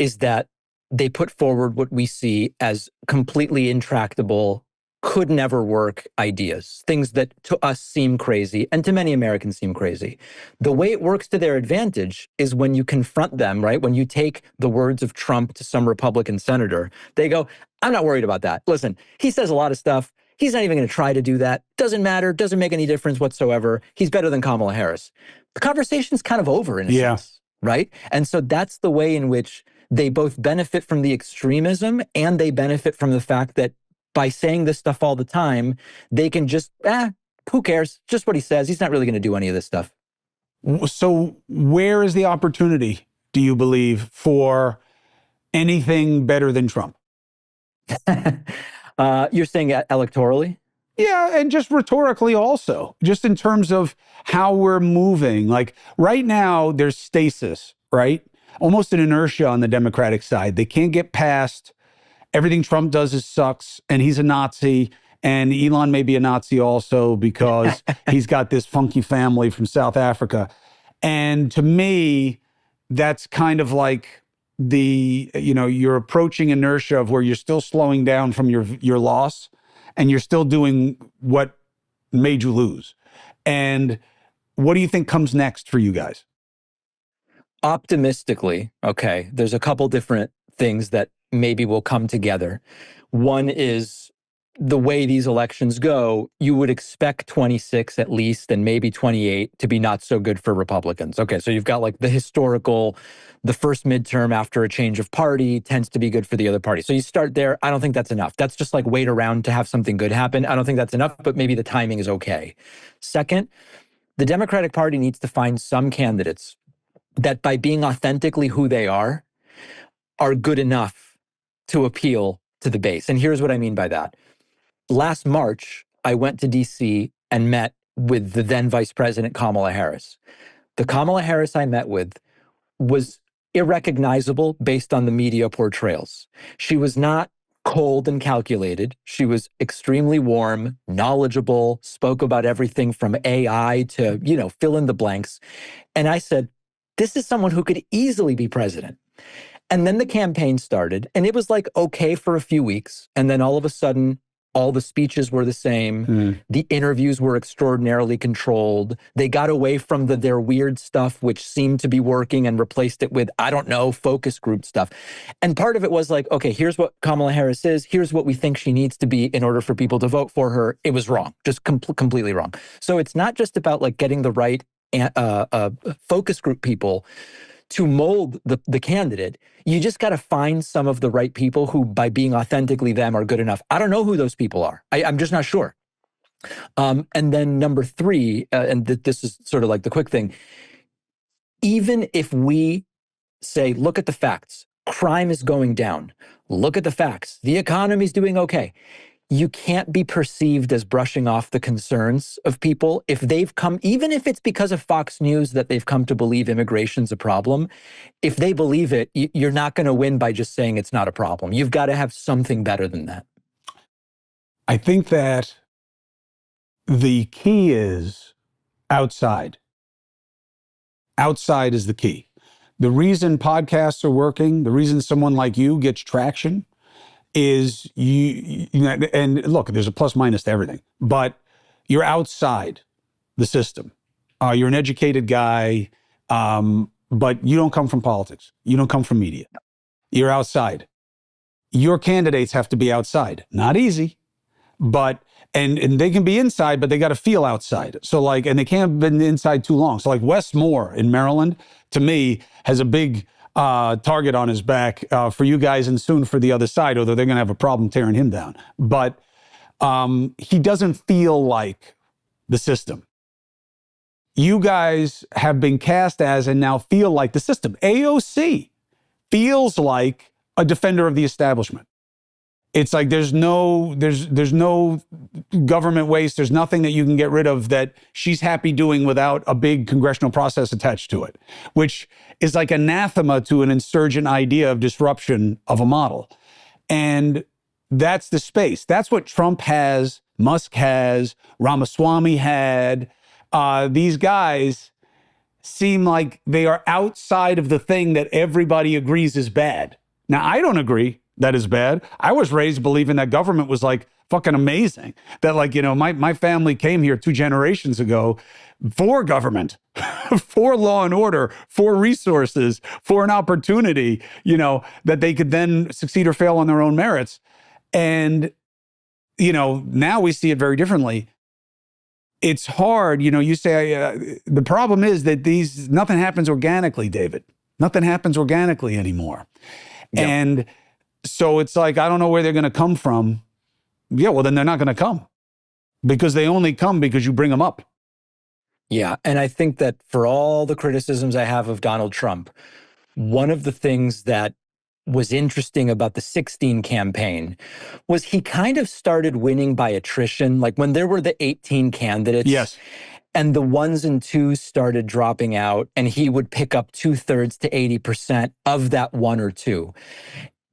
B: is that they put forward what we see as completely intractable, could never work ideas, things that to us seem crazy and to many Americans seem crazy. The way it works to their advantage is when you confront them, right? When you take the words of Trump to some Republican senator, they go, I'm not worried about that. Listen, he says a lot of stuff. He's not even going to try to do that. Doesn't matter. Doesn't make any difference whatsoever. He's better than Kamala Harris. The conversation's kind of over in a sense, right? And so that's the way in which they both benefit from the extremism and they benefit from the fact that by saying this stuff all the time, they can just, who cares? Just what he says. He's not really going to do any of this stuff.
A: So where is the opportunity, do you believe, for anything better than Trump?
B: You're saying electorally?
A: Yeah, and just rhetorically also, just in terms of how we're moving. Like right now, there's stasis, right? Almost an inertia on the Democratic side. They can't get past everything Trump does sucks, and he's a Nazi, and Elon may be a Nazi also because he's got this funky family from South Africa. And to me, that's kind of like you're approaching inertia of where you're still slowing down from your loss, and you're still doing what made you lose. And what do you think comes next for you guys?
B: Optimistically, okay, there's a couple different things that maybe will come together. One is the way these elections go, you would expect 26 at least, and maybe 28 to be not so good for Republicans. Okay, so you've got like the first midterm after a change of party tends to be good for the other party. So you start there. I don't think that's enough. That's just like wait around to have something good happen. I don't think that's enough, but maybe the timing is okay. Second, the Democratic Party needs to find some candidates that by being authentically who they are good enough to appeal to the base. And here's what I mean by that. Last March, I went to DC and met with the then Vice President Kamala Harris. The Kamala Harris I met with was irrecognizable based on the media portrayals. She was not cold and calculated. She was extremely warm, knowledgeable, spoke about everything from AI to, fill in the blanks. And I said, this is someone who could easily be president. And then the campaign started, and it was like okay for a few weeks. And then all of a sudden, all the speeches were the same. The interviews were extraordinarily controlled. They got away from their weird stuff, which seemed to be working, and replaced it with, I don't know, focus group stuff. And part of it was like, okay, here's what Kamala Harris is. Here's what we think she needs to be in order for people to vote for her. It was wrong, just completely wrong. So it's not just about like getting the right focus group people to mold the candidate. You just got to find some of the right people who, by being authentically them, are good enough. I don't know who those people are. I'm just not sure. And then number three, and this is sort of like the quick thing, even if we say, look at the facts, crime is going down, look at the facts, the economy's doing okay, you can't be perceived as brushing off the concerns of people if they've come, even if it's because of Fox News that they've come to believe immigration's a problem. If they believe it, you're not going to win by just saying it's not a problem. You've got to have something better than that.
A: I think that the key is outside. Outside is the key. The reason podcasts are working, the reason someone like you gets traction is you know, and look, there's a plus minus to everything, but you're outside the system. You're an educated guy, but you don't come from politics. You don't come from media. You're outside. Your candidates have to be outside. Not easy, but and they can be inside, but they got to feel outside. So like, and they can't have been inside too long. So like Wes Moore in Maryland, to me, has a big target on his back for you guys and soon for the other side, although they're going to have a problem tearing him down. But he doesn't feel like the system. You guys have been cast as and now feel like the system. AOC feels like a defender of the establishment. It's like there's no government waste. There's nothing that you can get rid of that she's happy doing without a big congressional process attached to it, which is like anathema to an insurgent idea of disruption of a model. And that's the space. That's what Trump has, Musk has, Ramaswamy had. These guys seem like they are outside of the thing that everybody agrees is bad. Now, I don't agree that is bad. I was raised believing that government was like fucking amazing. That like, you know, my family came here 2 generations ago for government, for law and order, for resources, for an opportunity, you know, that they could then succeed or fail on their own merits. And, you know, now we see it very differently. It's hard, you know, you say, the problem is that nothing happens organically, David. Nothing happens organically anymore. Yep. And so it's like, I don't know where they're going to come from. Yeah, well, then they're not going to come because they only come because you bring them up.
B: Yeah. And I think that for all the criticisms I have of Donald Trump, one of the things that was interesting about the 2016 campaign was he kind of started winning by attrition. Like when there were the 18 candidates.
A: Yes.
B: And the 1s and 2s started dropping out, and he would pick up 2/3 to 80% of that 1 or 2.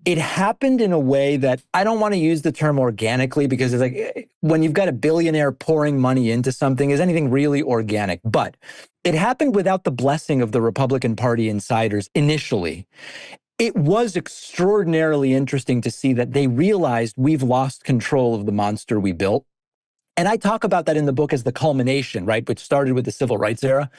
B: It happened in a way that I don't want to use the term organically because it's like when you've got a billionaire pouring money into something, is anything really organic? But it happened without the blessing of the Republican Party insiders initially. It was extraordinarily interesting to see that they realized we've lost control of the monster we built. And I talk about that in the book as the culmination, right, which started with the civil rights era.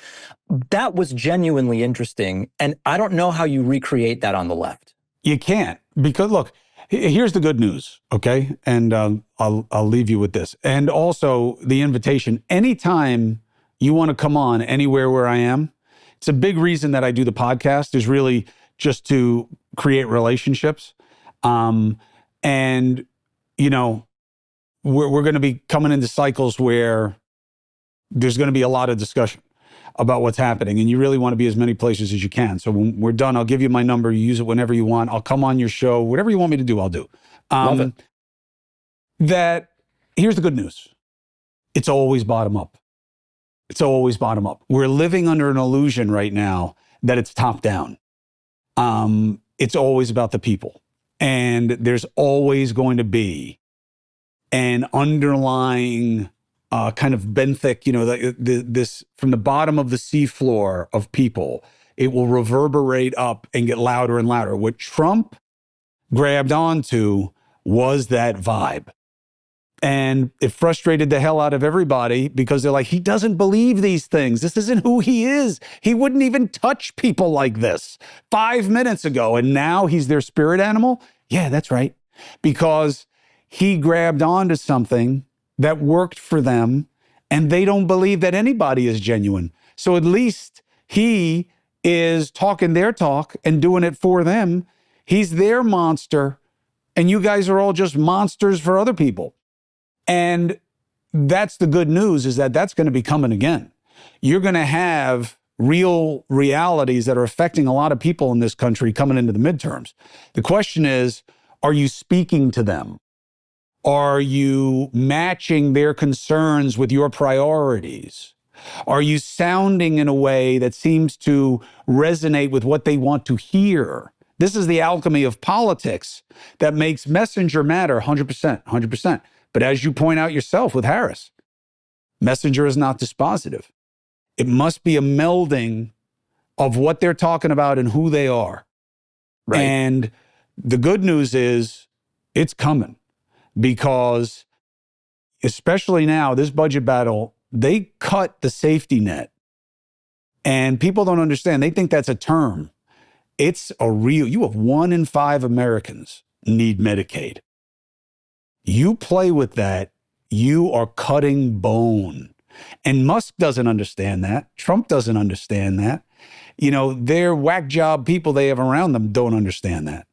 B: That was genuinely interesting. And I don't know how you recreate that on the left.
A: You can't, because look, here's the good news, okay? And I'll leave you with this. And also the invitation, anytime you want to come on anywhere where I am, it's a big reason that I do the podcast is really just to create relationships. And, you know, we're going to be coming into cycles where there's going to be a lot of discussion about what's happening. And you really want to be as many places as you can. So when we're done, I'll give you my number. You use it whenever you want. I'll come on your show. Whatever you want me to do, I'll do.
B: Love it.
A: That, here's the good news. It's always bottom up. It's always bottom up. We're living under an illusion right now that it's top down. It's always about the people. And there's always going to be an underlying kind of benthic, you know, this from the bottom of the seafloor of people, it will reverberate up and get louder and louder. What Trump grabbed onto was that vibe. And it frustrated the hell out of everybody because they're like, he doesn't believe these things. This isn't who he is. He wouldn't even touch people like this 5 minutes ago. And now he's their spirit animal. Yeah, that's right. Because he grabbed onto something that worked for them, and they don't believe that anybody is genuine. So at least he is talking their talk and doing it for them. He's their monster, and you guys are all just monsters for other people. And that's the good news, is that that's going to be coming again. You're going to have real realities that are affecting a lot of people in this country coming into the midterms. The question is, are you speaking to them? Are you matching their concerns with your priorities? Are you sounding in a way that seems to resonate with what they want to hear? This is the alchemy of politics that makes messenger matter 100%, 100%. But as you point out yourself with Harris, messenger is not dispositive. It must be a melding of what they're talking about and who they are. Right. And the good news is it's coming, because especially now, this budget battle, they cut the safety net. And people don't understand. They think that's a term. It's a real, you have 1 in 5 Americans need Medicaid. You play with that, you are cutting bone. And Musk doesn't understand that. Trump doesn't understand that. You know, their whack job people they have around them don't understand that.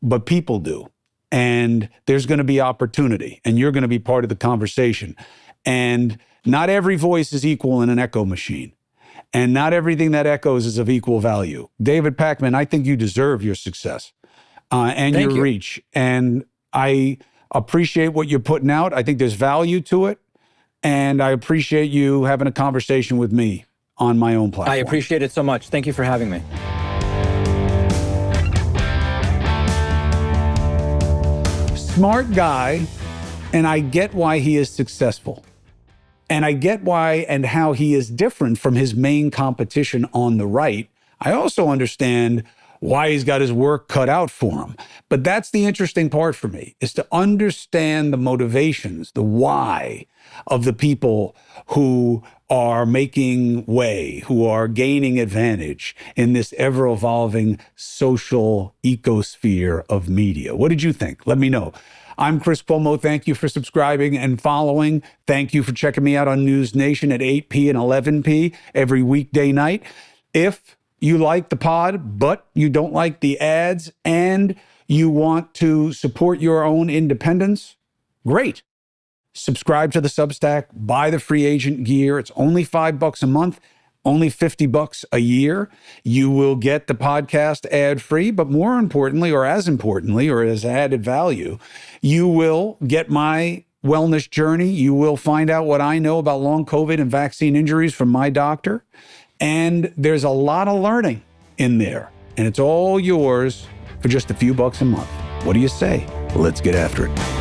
A: But people do. And there's going to be opportunity, and you're going to be part of the conversation. And not every voice is equal in an echo machine. And not everything that echoes is of equal value. David Pakman, I think you deserve your success and your reach. And I appreciate what you're putting out. I think there's value to it. And I appreciate you having a conversation with me on my own platform.
B: I appreciate it so much. Thank you for having me.
A: Smart guy, and I get why he is successful. And I get why and how he is different from his main competition on the right. I also understand why he's got his work cut out for him. But that's the interesting part for me, is to understand the motivations, the why of the people who are making way, who are gaining advantage in this ever-evolving social ecosphere of media. What did you think? Let me know. I'm Chris Cuomo. Thank you for subscribing and following. Thank you for checking me out on News Nation at 8p and 11p every weekday night. If you like the pod, but you don't like the ads and you want to support your own independence, great. Subscribe to the Substack, buy the free agent gear. It's only $5 a month, only $50 a year. You will get the podcast ad-free, but more importantly, or as importantly, or as added value, you will get my wellness journey. You will find out what I know about long COVID and vaccine injuries from my doctor. And there's a lot of learning in there. And it's all yours for just a few bucks a month. What do you say? Let's get after it.